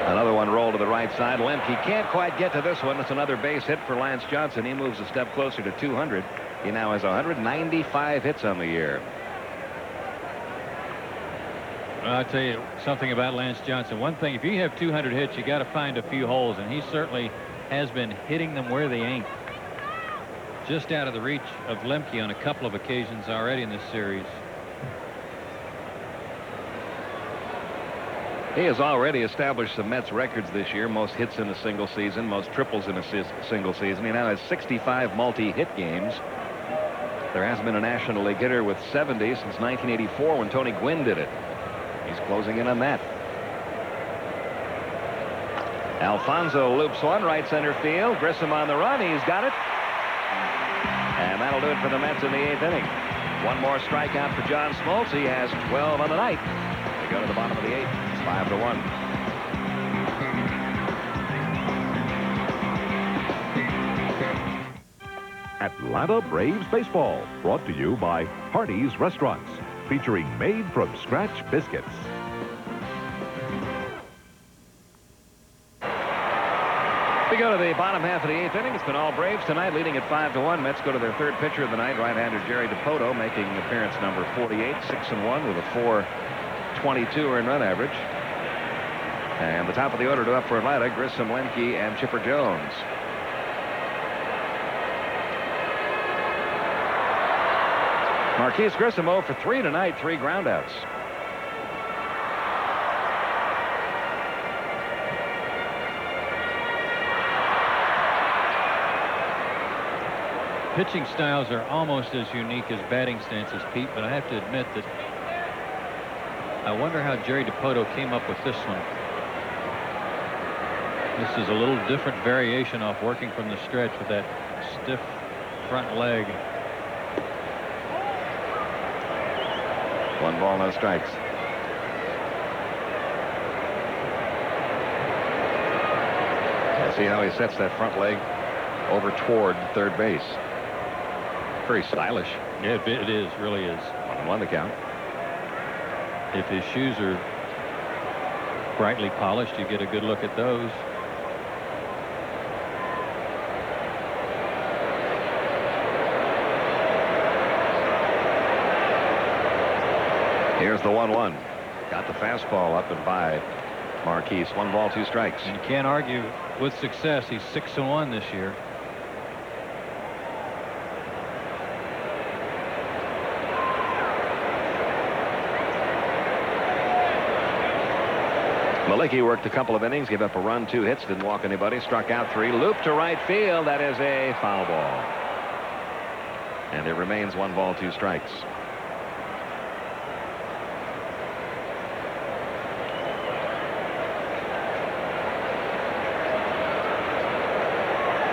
[SPEAKER 7] Another one rolled to the right side. Lemke can't quite get to this one. It's another base hit for Lance Johnson. He moves a step closer to 200. He now has 195 hits on the year.
[SPEAKER 6] Well, I'll tell you something about Lance Johnson. One thing, if you have 200 hits, you got to find a few holes, and he certainly has been hitting them where they ain't. Just out of the reach of Lemke on a couple of occasions already in this series.
[SPEAKER 7] He has already established some Mets records this year. Most hits in a single season, most triples in a single season. He now has 65 multi-hit games. There hasn't been a National League hitter with 70 since 1984 when Tony Gwynn did it. He's closing in on that. Alfonso loops one, right center field. Grissom on the run. He's got it. And that'll do it for the Mets in the 8th inning. One more strikeout for John Smoltz. He has 12 on the night. They go to the bottom of the 8th. It's 5-1.
[SPEAKER 3] Atlanta Braves baseball, brought to you by Hardee's Restaurants, featuring made-from-scratch biscuits.
[SPEAKER 7] We go to the bottom half of the 8th inning. It's been all Braves tonight, leading at 5-1. Mets go to their third pitcher of the night, right-hander Jerry Dipoto, making appearance number 48, 6-1 with a .422 earned run average. And the top of the order to up for Atlanta, Grissom, Lemke, and Chipper Jones. Marquise Grissom 0 for 3 tonight, 3 groundouts.
[SPEAKER 6] Pitching styles are almost as unique as batting stances, Pete, but I have to admit that I wonder how Jerry Dipoto came up with this one. This is a little different variation off working from the stretch with that stiff front leg.
[SPEAKER 7] 1 ball, no strikes. See how he sets that front leg over toward third base. Very stylish.
[SPEAKER 6] Yeah, it is, really is.
[SPEAKER 7] 1-1 the count.
[SPEAKER 6] If his shoes are brightly polished, you get a good look at those.
[SPEAKER 7] Here's the 1-1. Got the fastball up and by Marquise. 1 ball, 2 strikes.
[SPEAKER 6] And you can't argue with success. He's 6-1 this year.
[SPEAKER 7] Malicki worked a couple of innings, gave up a run, 2 hits, didn't walk anybody, struck out 3, looped to right field. That is a foul ball. And it remains 1 ball, 2 strikes.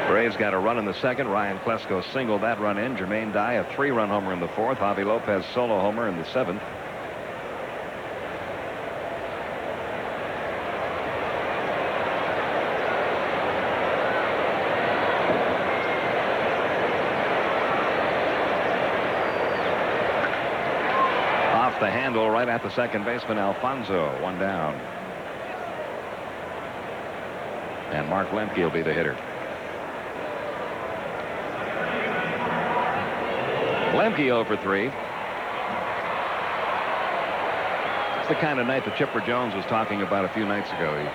[SPEAKER 7] Braves got a run in the second. Ryan Klesko singled that run in. Jermaine Dye a 3-run homer in the 4th. Javi Lopez solo homer in the 7th. Off the handle right at the second baseman Alfonso. 1 down. And Mark Lemke will be the hitter. Lemke 0 for 3. It's the kind of night that Chipper Jones was talking about a few nights ago. He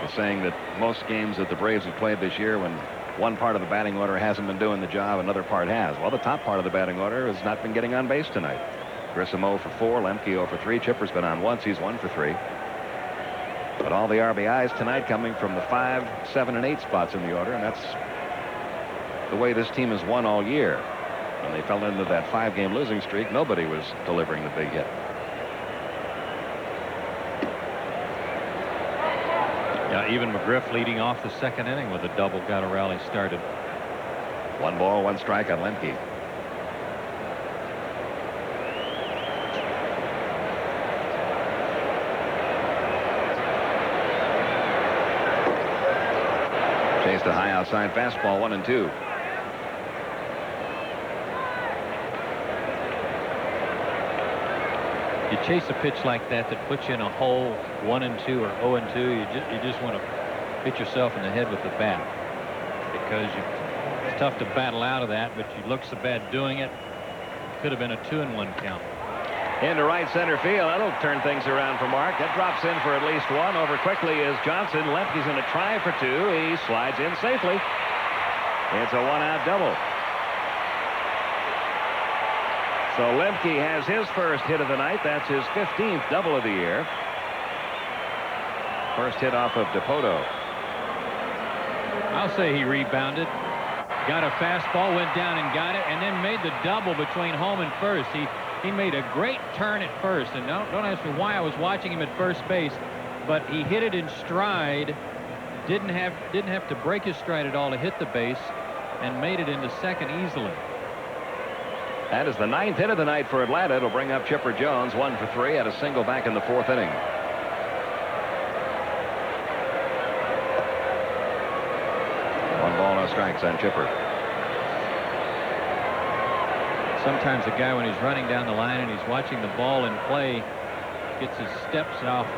[SPEAKER 7] was saying that most games that the Braves have played this year, when one part of the batting order hasn't been doing the job, another part has. Well, the top part of the batting order has not been getting on base tonight. Grissom 0 for 4, Lemke 0 for 3. Chipper's been on once. He's 1 for 3. But all the RBIs tonight coming from the 5, 7, and 8 spots in the order, and that's the way this team has won all year. When they fell into that 5-game losing streak, nobody was delivering the big hit.
[SPEAKER 6] Yeah, even McGriff leading off the second inning with a double got a rally started.
[SPEAKER 7] 1 ball, 1 strike on Lemke. Chased a high outside fastball, 1-2.
[SPEAKER 6] You chase a pitch like that puts you in a hole, 1-2 or 0-2. You just want to hit yourself in the head with the bat, because it's tough to battle out of that, but you look so bad doing it. Could have been a 2-1 count.
[SPEAKER 7] Into right center field. That'll turn things around for Mark. That drops in for at least 1. Over quickly is Johnson. Lemke's going to try for 2. He slides in safely. It's a 1-out double. So Lemke has his first hit of the night. That's his 15th double of the year. First hit off of Dipoto.
[SPEAKER 6] I'll say he rebounded, got a fastball, went down and got it, and then made the double between home and first. He made a great turn at first, and don't ask me why I was watching him at first base, but he hit it in stride. Didn't have to break his stride at all to hit the base, and made it into second easily.
[SPEAKER 7] That is the 9th hit of the night for Atlanta. It'll bring up Chipper Jones, 1 for 3, at a single back in the 4th inning. One ball, no strikes on Chipper.
[SPEAKER 6] Sometimes a guy, when he's running down the line and he's watching the ball in play, gets his steps off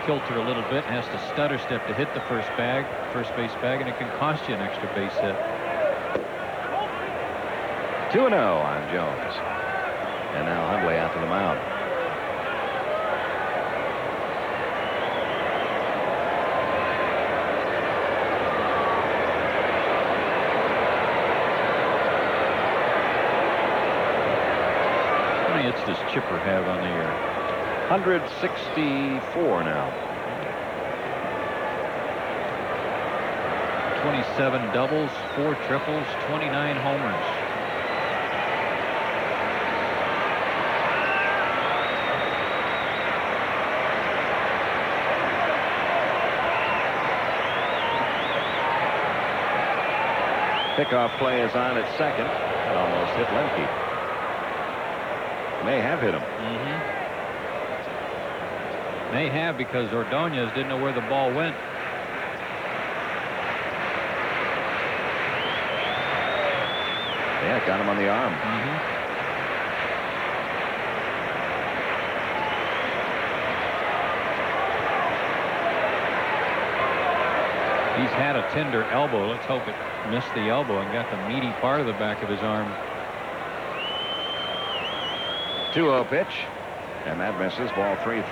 [SPEAKER 6] kilter a little bit, has to stutter step to hit the first base bag, and it can cost you an extra base hit.
[SPEAKER 7] 2-0 on Jones. And now Hundley out to the mound.
[SPEAKER 6] How many hits does Chipper have on the year?
[SPEAKER 7] 164 now.
[SPEAKER 6] 27 doubles, 4 triples, 29 homers.
[SPEAKER 7] Pickoff play is on at second. That almost hit Lemke. May have hit him.
[SPEAKER 6] May have, because Ordonez didn't know where the ball went.
[SPEAKER 7] Yeah, got him on the arm.
[SPEAKER 6] He's had a tender elbow. Let's hope it missed the elbow and got the meaty part of the back of his arm.
[SPEAKER 7] 2-0 pitch. And that misses. Ball 3-0.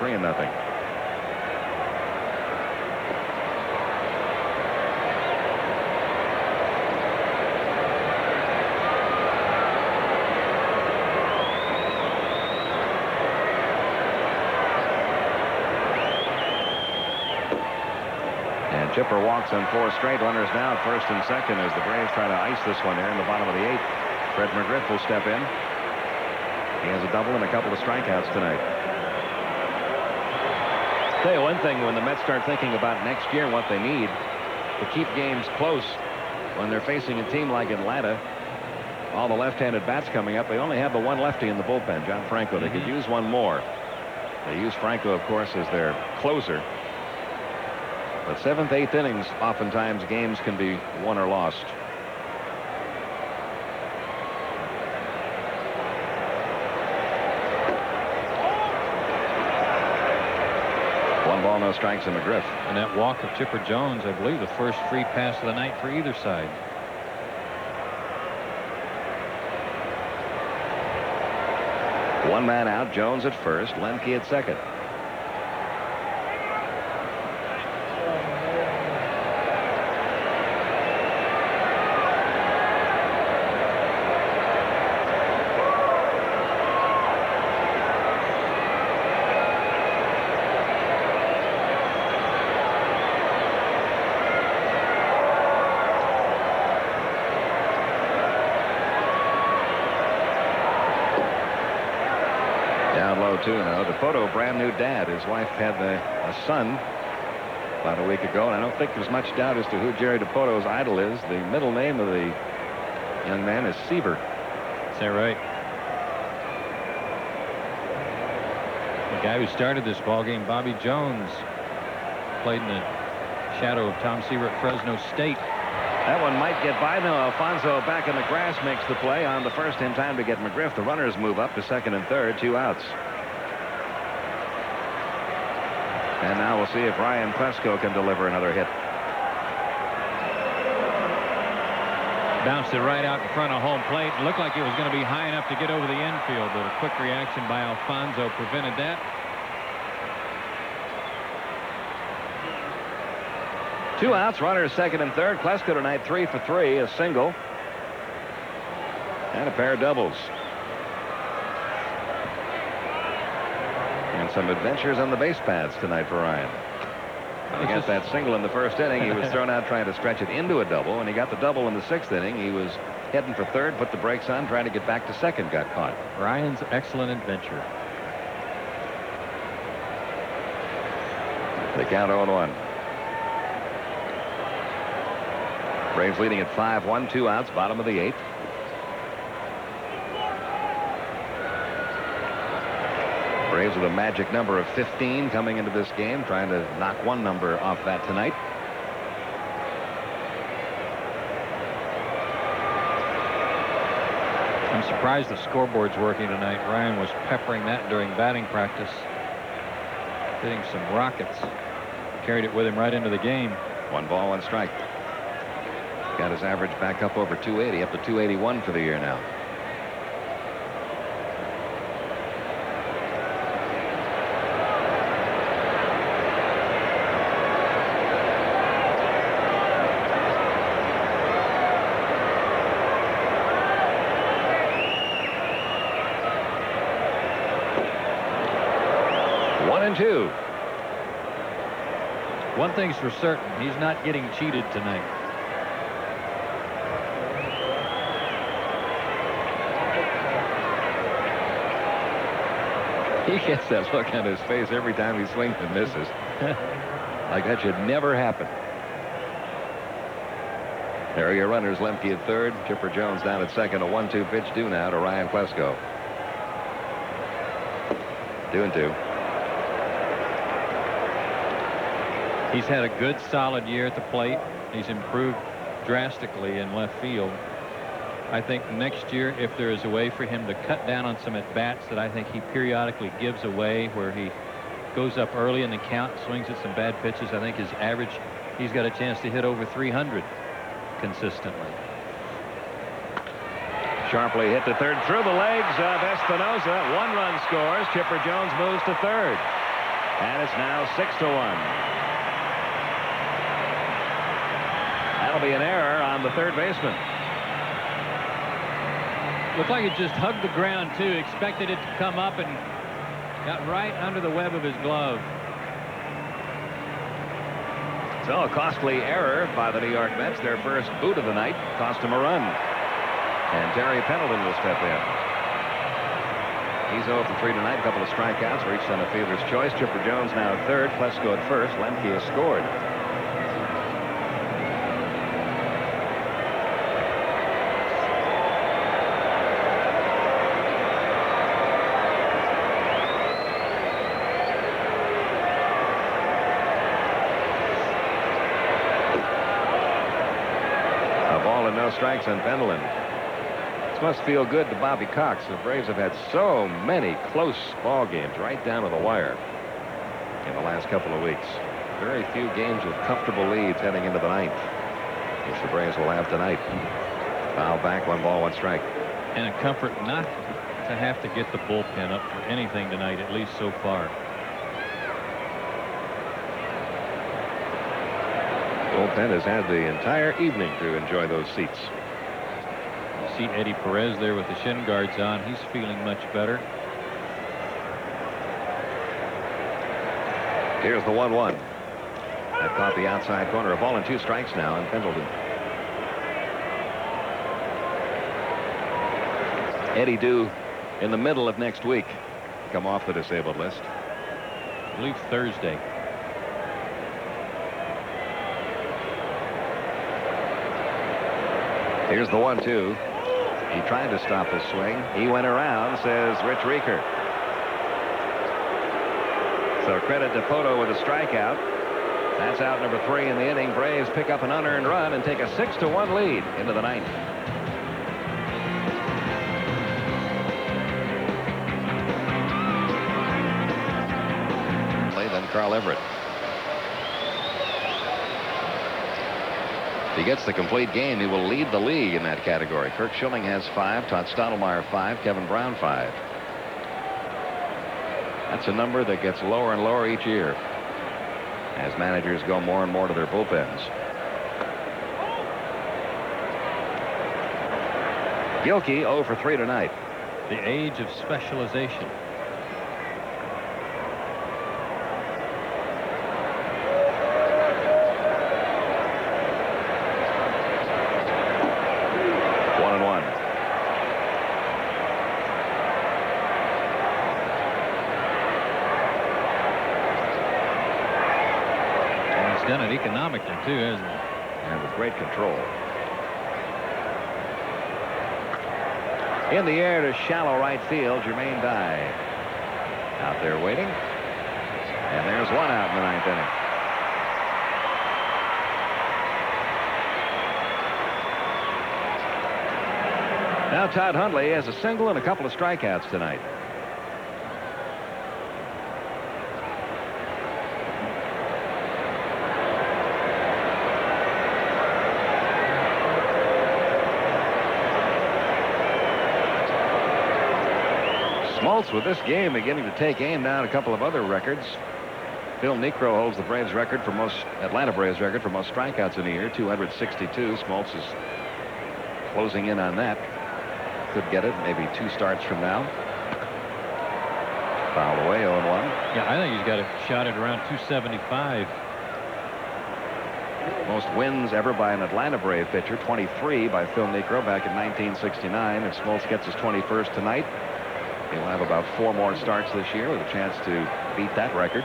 [SPEAKER 7] And Chipper walks on 4 straight. Runners now at first and second as the Braves try to ice this one here in the bottom of the 8th. Fred McGriff will step in. He has a double and a couple of strikeouts tonight. Tell you one thing, when the Mets start thinking about next year and what they need to keep games close when they're facing a team like Atlanta, all the left-handed bats coming up, they only have the one lefty in the bullpen, John Franco. They could use one more. They use Franco, of course, as their closer. But 7th, 8th innings, oftentimes games can be won or lost. One ball, no strikes to McGriff.
[SPEAKER 6] And that walk of Chipper Jones, I believe, the first free pass of the night for either side.
[SPEAKER 7] One man out, Jones at first, Lemke at second. DePoto, brand new dad. His wife had a son about a week ago, and I don't think there's much doubt as to who Jerry DePoto's idol is. The middle name of the young man is Seaver.
[SPEAKER 6] Is that right? The guy who started this ball game, Bobby Jones, played in the shadow of Tom Seaver at Fresno State.
[SPEAKER 7] That one might get by now. Alfonso back in the grass makes the play on the first in time to get McGriff. The runners move up to second and third, 2 outs. And now we'll see if Ryan Plesko can deliver another hit.
[SPEAKER 6] Bounced it right out in front of home plate. It looked like it was going to be high enough to get over the infield, but a quick reaction by Alfonso prevented that.
[SPEAKER 7] 2 outs, runners second and third. Plesko tonight 3 for 3, a single and a pair of doubles. And some adventures on the base paths tonight for Ryan. He got that single in the first inning. He was thrown out trying to stretch it into a double. When he got the double in the 6th inning, he was heading for third, put the brakes on, trying to get back to second, got caught.
[SPEAKER 6] Ryan's excellent adventure.
[SPEAKER 7] They count 0-1. Braves leading at 5-1, 2 outs, bottom of the 8th. Braves with a magic number of 15 coming into this game, trying to knock one number off that tonight.
[SPEAKER 6] I'm surprised the scoreboard's working tonight. Ryan was peppering that during batting practice, hitting some rockets. carried it with him right into the game.
[SPEAKER 7] 1 ball, 1 strike. Got his average back up over 280, up to 281 for the year now. Two.
[SPEAKER 6] One thing's for certain, he's not getting cheated tonight.
[SPEAKER 7] He gets that look on his face every time he swings and misses. Like that should never happen. There are your runners. Lemke at third, Chipper Jones down at second. A 1-2 pitch due now to Ryan Klesko. 2-2.
[SPEAKER 6] He's had a good solid year at the plate. He's improved drastically in left field. I think next year, if there is a way for him to cut down on some at-bats that I think he periodically gives away, where he goes up early in the count, swings at some bad pitches, I think his average, he's got a chance to hit over 300 consistently.
[SPEAKER 7] Sharply hit to third through the legs of Espinosa. 1 run scores. Chipper Jones moves to third. And it's now 6-1. That'll be an error on the third baseman.
[SPEAKER 6] Looked like it just hugged the ground, too. Expected it to come up and got right under the web of his glove.
[SPEAKER 7] So a costly error by the New York Mets. Their first boot of the night cost them a run. And Terry Pendleton will step in. He's 0 for 3 tonight. A couple of strikeouts reached on a fielder's choice. Chipper Jones now at third. Klesko at first. Lemke has scored. No strikes on Pendleton. This must feel good to Bobby Cox. The Braves have had so many close ball games right down to the wire in the last couple of weeks. Very few games with comfortable leads heading into the ninth, which the Braves will have tonight. Foul back, 1 ball, 1 strike.
[SPEAKER 6] And a comfort not to have to get the bullpen up for anything tonight, at least so far.
[SPEAKER 7] Bullpen has had the entire evening to enjoy those seats.
[SPEAKER 6] You see Eddie Perez there with the shin guards on. He's feeling much better.
[SPEAKER 7] Here's the 1-1. That caught the outside corner. A ball and 2 strikes now on Pendleton. Eddie due in the middle of next week. Come off the disabled list.
[SPEAKER 6] I believe Thursday.
[SPEAKER 7] Here's the 1-2. He tried to stop his swing. He went around, says Rich Rieker. So credit to Poto with a strikeout. That's out number 3 in the inning. Braves pick up an unearned run and take a 6-1 lead into the ninth. Then Carl Everett. If he gets the complete game, he will lead the league in that category. Kirk Schilling has 5, Todd Stottlemyre 5, Kevin Brown 5. That's a number that gets lower and lower each year as managers go more and more to their bullpens. Gilkey 0 for 3 tonight.
[SPEAKER 6] The age of specialization. Done it economically too, hasn't he?
[SPEAKER 7] And with great control. In the air to shallow right field, Jermaine Dye out there waiting, and there's 1 out in the 9th inning. Now Todd Hundley has a single and a couple of strikeouts tonight. Smoltz with this game beginning to take aim down a couple of other records. Phil Niekro holds the Braves record for most Atlanta Braves record for most strikeouts in a year, 262. Smoltz is closing in on that. Could get it maybe 2 starts from now. Fouled away, 0-1.
[SPEAKER 6] Yeah, I think he's got a shot at around 275.
[SPEAKER 7] Most wins ever by an Atlanta Brave pitcher, 23 by Phil Niekro back in 1969. If Smoltz gets his 21st tonight, he'll have about 4 more starts this year with a chance to beat that record.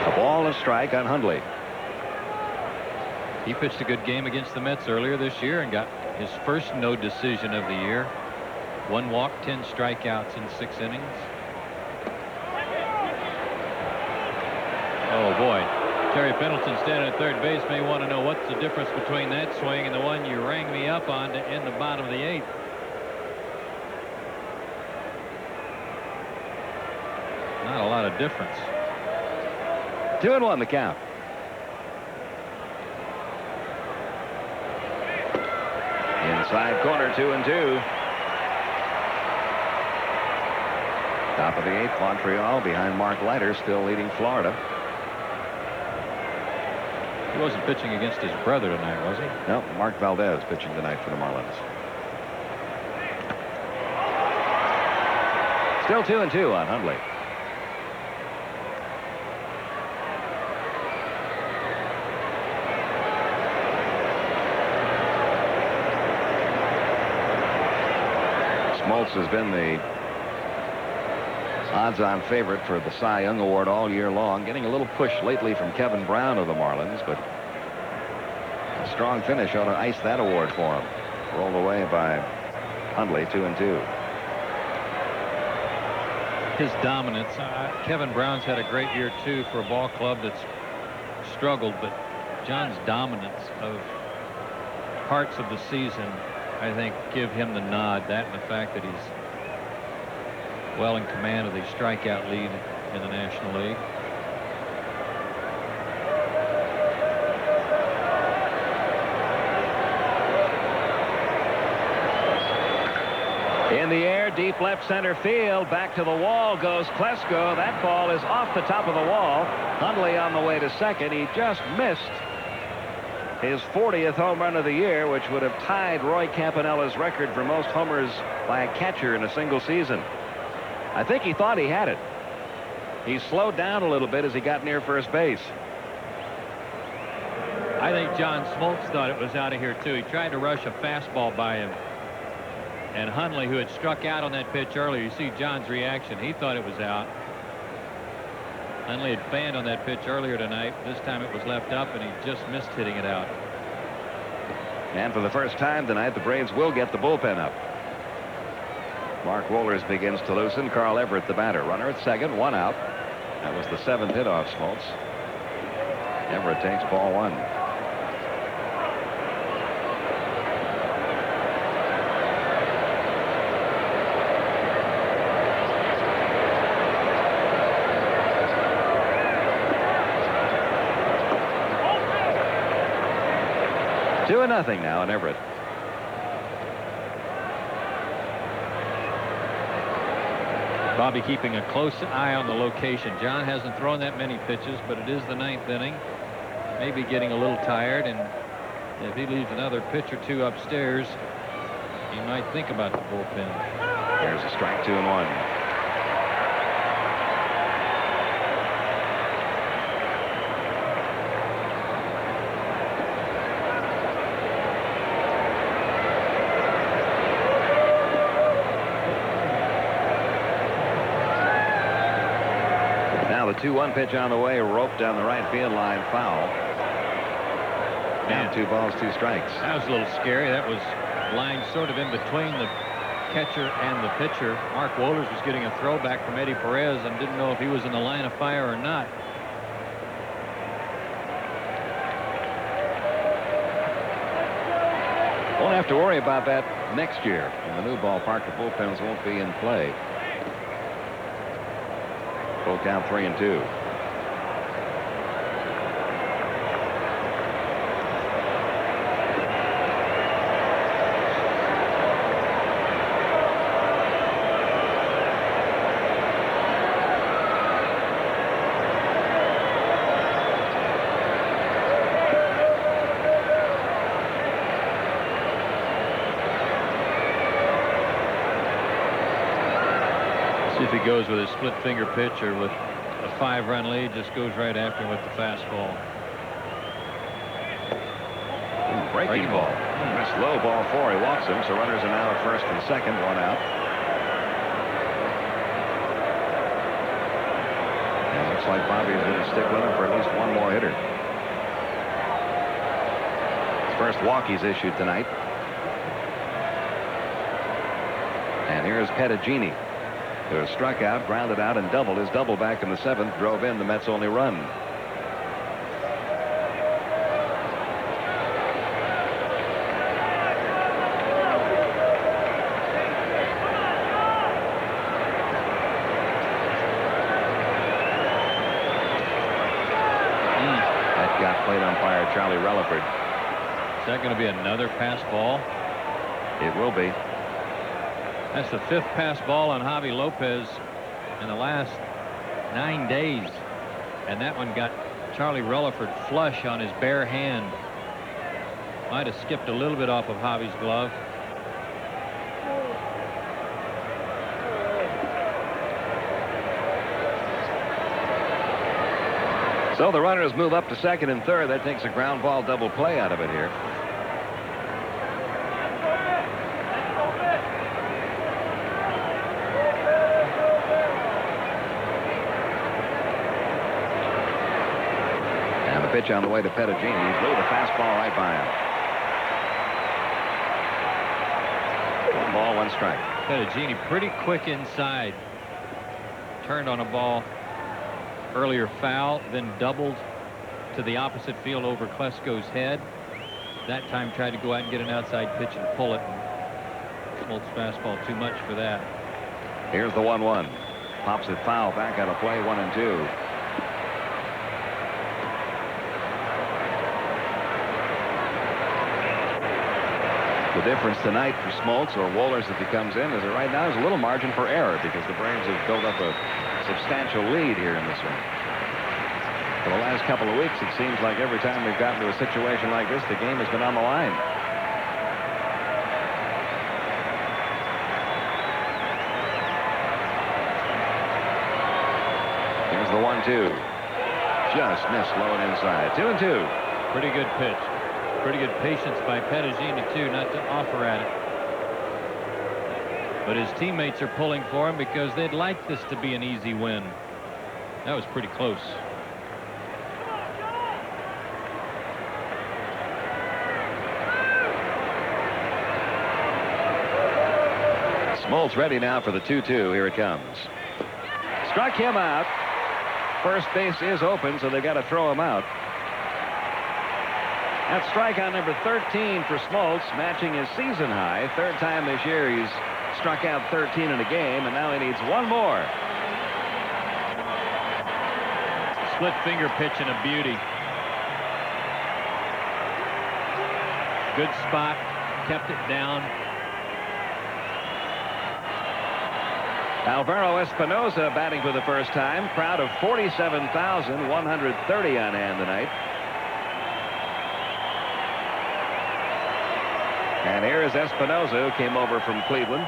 [SPEAKER 7] A ball, a strike on Hundley.
[SPEAKER 6] He pitched a good game against the Mets earlier this year and got his first no decision of the year. 1 walk, 10 strikeouts in 6 innings. Oh boy, Terry Pendleton standing at third base may want to know what's the difference between that swing and the one you rang me up on to end the bottom of the 8th. Not a lot of difference.
[SPEAKER 7] 2-1 the count. Inside corner, 2-2. Top of the 8th, Montreal behind Mark Leiter, still leading Florida.
[SPEAKER 6] He wasn't pitching against his brother tonight, was he?
[SPEAKER 7] No, Mark Valdez pitching tonight for the Marlins. Still 2-2 on Hundley. Smoltz has been the odds-on favorite for the Cy Young Award all year long, getting a little push lately from Kevin Brown of the Marlins, but a strong finish ought to ice that award for him. Rolled away by Hundley, 2-2.
[SPEAKER 6] His dominance. Kevin Brown's had a great year too for a ball club that's struggled, but John's dominance of parts of the season, I think, give him the nod. That and the fact that he's well in command of the strikeout lead in the National League.
[SPEAKER 7] In the air, deep left center field. Back to the wall goes Klesko. That ball is off the top of the wall. Hundley on the way to second. He just missed his 40th home run of the year, which would have tied Roy Campanella's record for most homers by a catcher in a single season. I think he thought he had it. He slowed down a little bit as he got near first base.
[SPEAKER 6] I think John Smoltz thought it was out of here too. He tried to rush a fastball by him. And Hundley, who had struck out on that pitch earlier, you see John's reaction. He thought it was out. Hundley had fanned on that pitch earlier tonight. This time it was left up, and he just missed hitting it out.
[SPEAKER 7] And for the first time tonight, the Braves will get the bullpen up. Mark Wohlers begins to loosen. Carl Everett, the batter. Runner at second, 1 out. That was the 7th hit off Smoltz. Everett takes ball 1. Two and nothing now in Everett.
[SPEAKER 6] Bobby keeping a close eye on the location. John hasn't thrown that many pitches, but it is the 9th inning. Maybe getting a little tired, and if he leaves another pitch or 2 upstairs, he might think about the bullpen.
[SPEAKER 7] There's a strike, 2-1. The 2-1 pitch on the way, roped down the right field line, foul. And 2 balls, 2 strikes.
[SPEAKER 6] That was a little scary. That was lined sort of in between the catcher and the pitcher. Mark Wohlers was getting a throwback from Eddie Perez and didn't know if he was in the line of fire or not.
[SPEAKER 7] Won't have to worry about that next year. In the new ballpark, the bullpens won't be in play. Full count, 3-2.
[SPEAKER 6] he goes with a split finger pitch or with a 5-run lead, just goes right after him with the fastball.
[SPEAKER 7] Breaking ball. That's low, ball 4. He walks him, so runners are now at first and second, 1 out. And it looks like Bobby is going to stick with him for at least one more hitter. First walk he's issued tonight. And here's Pettagini, who has struck out, grounded out, and doubled. His double back in the 7th drove in the Mets' only run. That got plate umpire Charlie Relaford.
[SPEAKER 6] Is that going to be another pass ball?
[SPEAKER 7] It will be.
[SPEAKER 6] That's the 5th pass ball on Javi Lopez in the last 9 days. And that one got Charlie Relaford flush on his bare hand. Might have skipped a little bit off of Javi's glove.
[SPEAKER 7] So the runners move up to second and third. That takes a ground ball double play out of it here. And the pitch on the way to Pettagini. He blew the fastball right by him. 1 ball, 1 strike.
[SPEAKER 6] Pettagini pretty quick inside. Turned on a ball earlier foul, then doubled to the opposite field over Klesko's head. That time tried to go out and get an outside pitch and pull it. Smoltz fastball too much for that.
[SPEAKER 7] Here's the 1-1. Pops it foul, back out of play, 1-2. The difference tonight for Smoltz or Wohlers if he comes in is that right now there's a little margin for error because the Braves have built up a substantial lead here in this one. For the last couple of weeks, it seems like every time we've gotten to a situation like this, the game has been on the line. Here's the 1-2. Just missed low and inside. 2-2.
[SPEAKER 6] Pretty good pitch. Pretty good patience by Pettagini, too, not to offer at it. But his teammates are pulling for him because they'd like this to be an easy win. That was pretty close.
[SPEAKER 7] Smoltz ready now for the 2-2. Here it comes. Struck him out. First base is open, so they've got to throw him out. That's strikeout number 13 for Smoltz, matching his season high. 3rd time this year he's struck out 13 in a game, and now he needs 1 more.
[SPEAKER 6] Split finger pitch and a beauty. Good spot. Kept it down.
[SPEAKER 7] Alvaro Espinosa batting for the first time. Crowd of 47,130 on hand tonight. And here is Espinosa, who came over from Cleveland.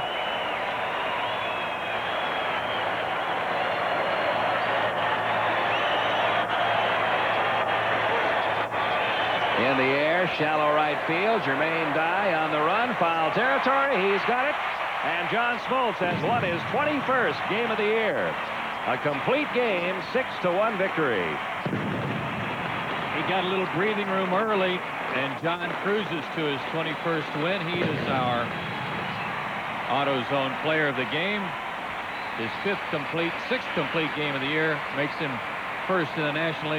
[SPEAKER 7] In the air, shallow right field. Jermaine Dye on the run. Foul territory. He's got it. And John Smoltz has won his 21st game of the year. A complete game, 6-1 victory.
[SPEAKER 6] He got a little breathing room early, and John cruises to his 21st win. He is our AutoZone player of the game. His 6th complete game of the year makes him first in the National League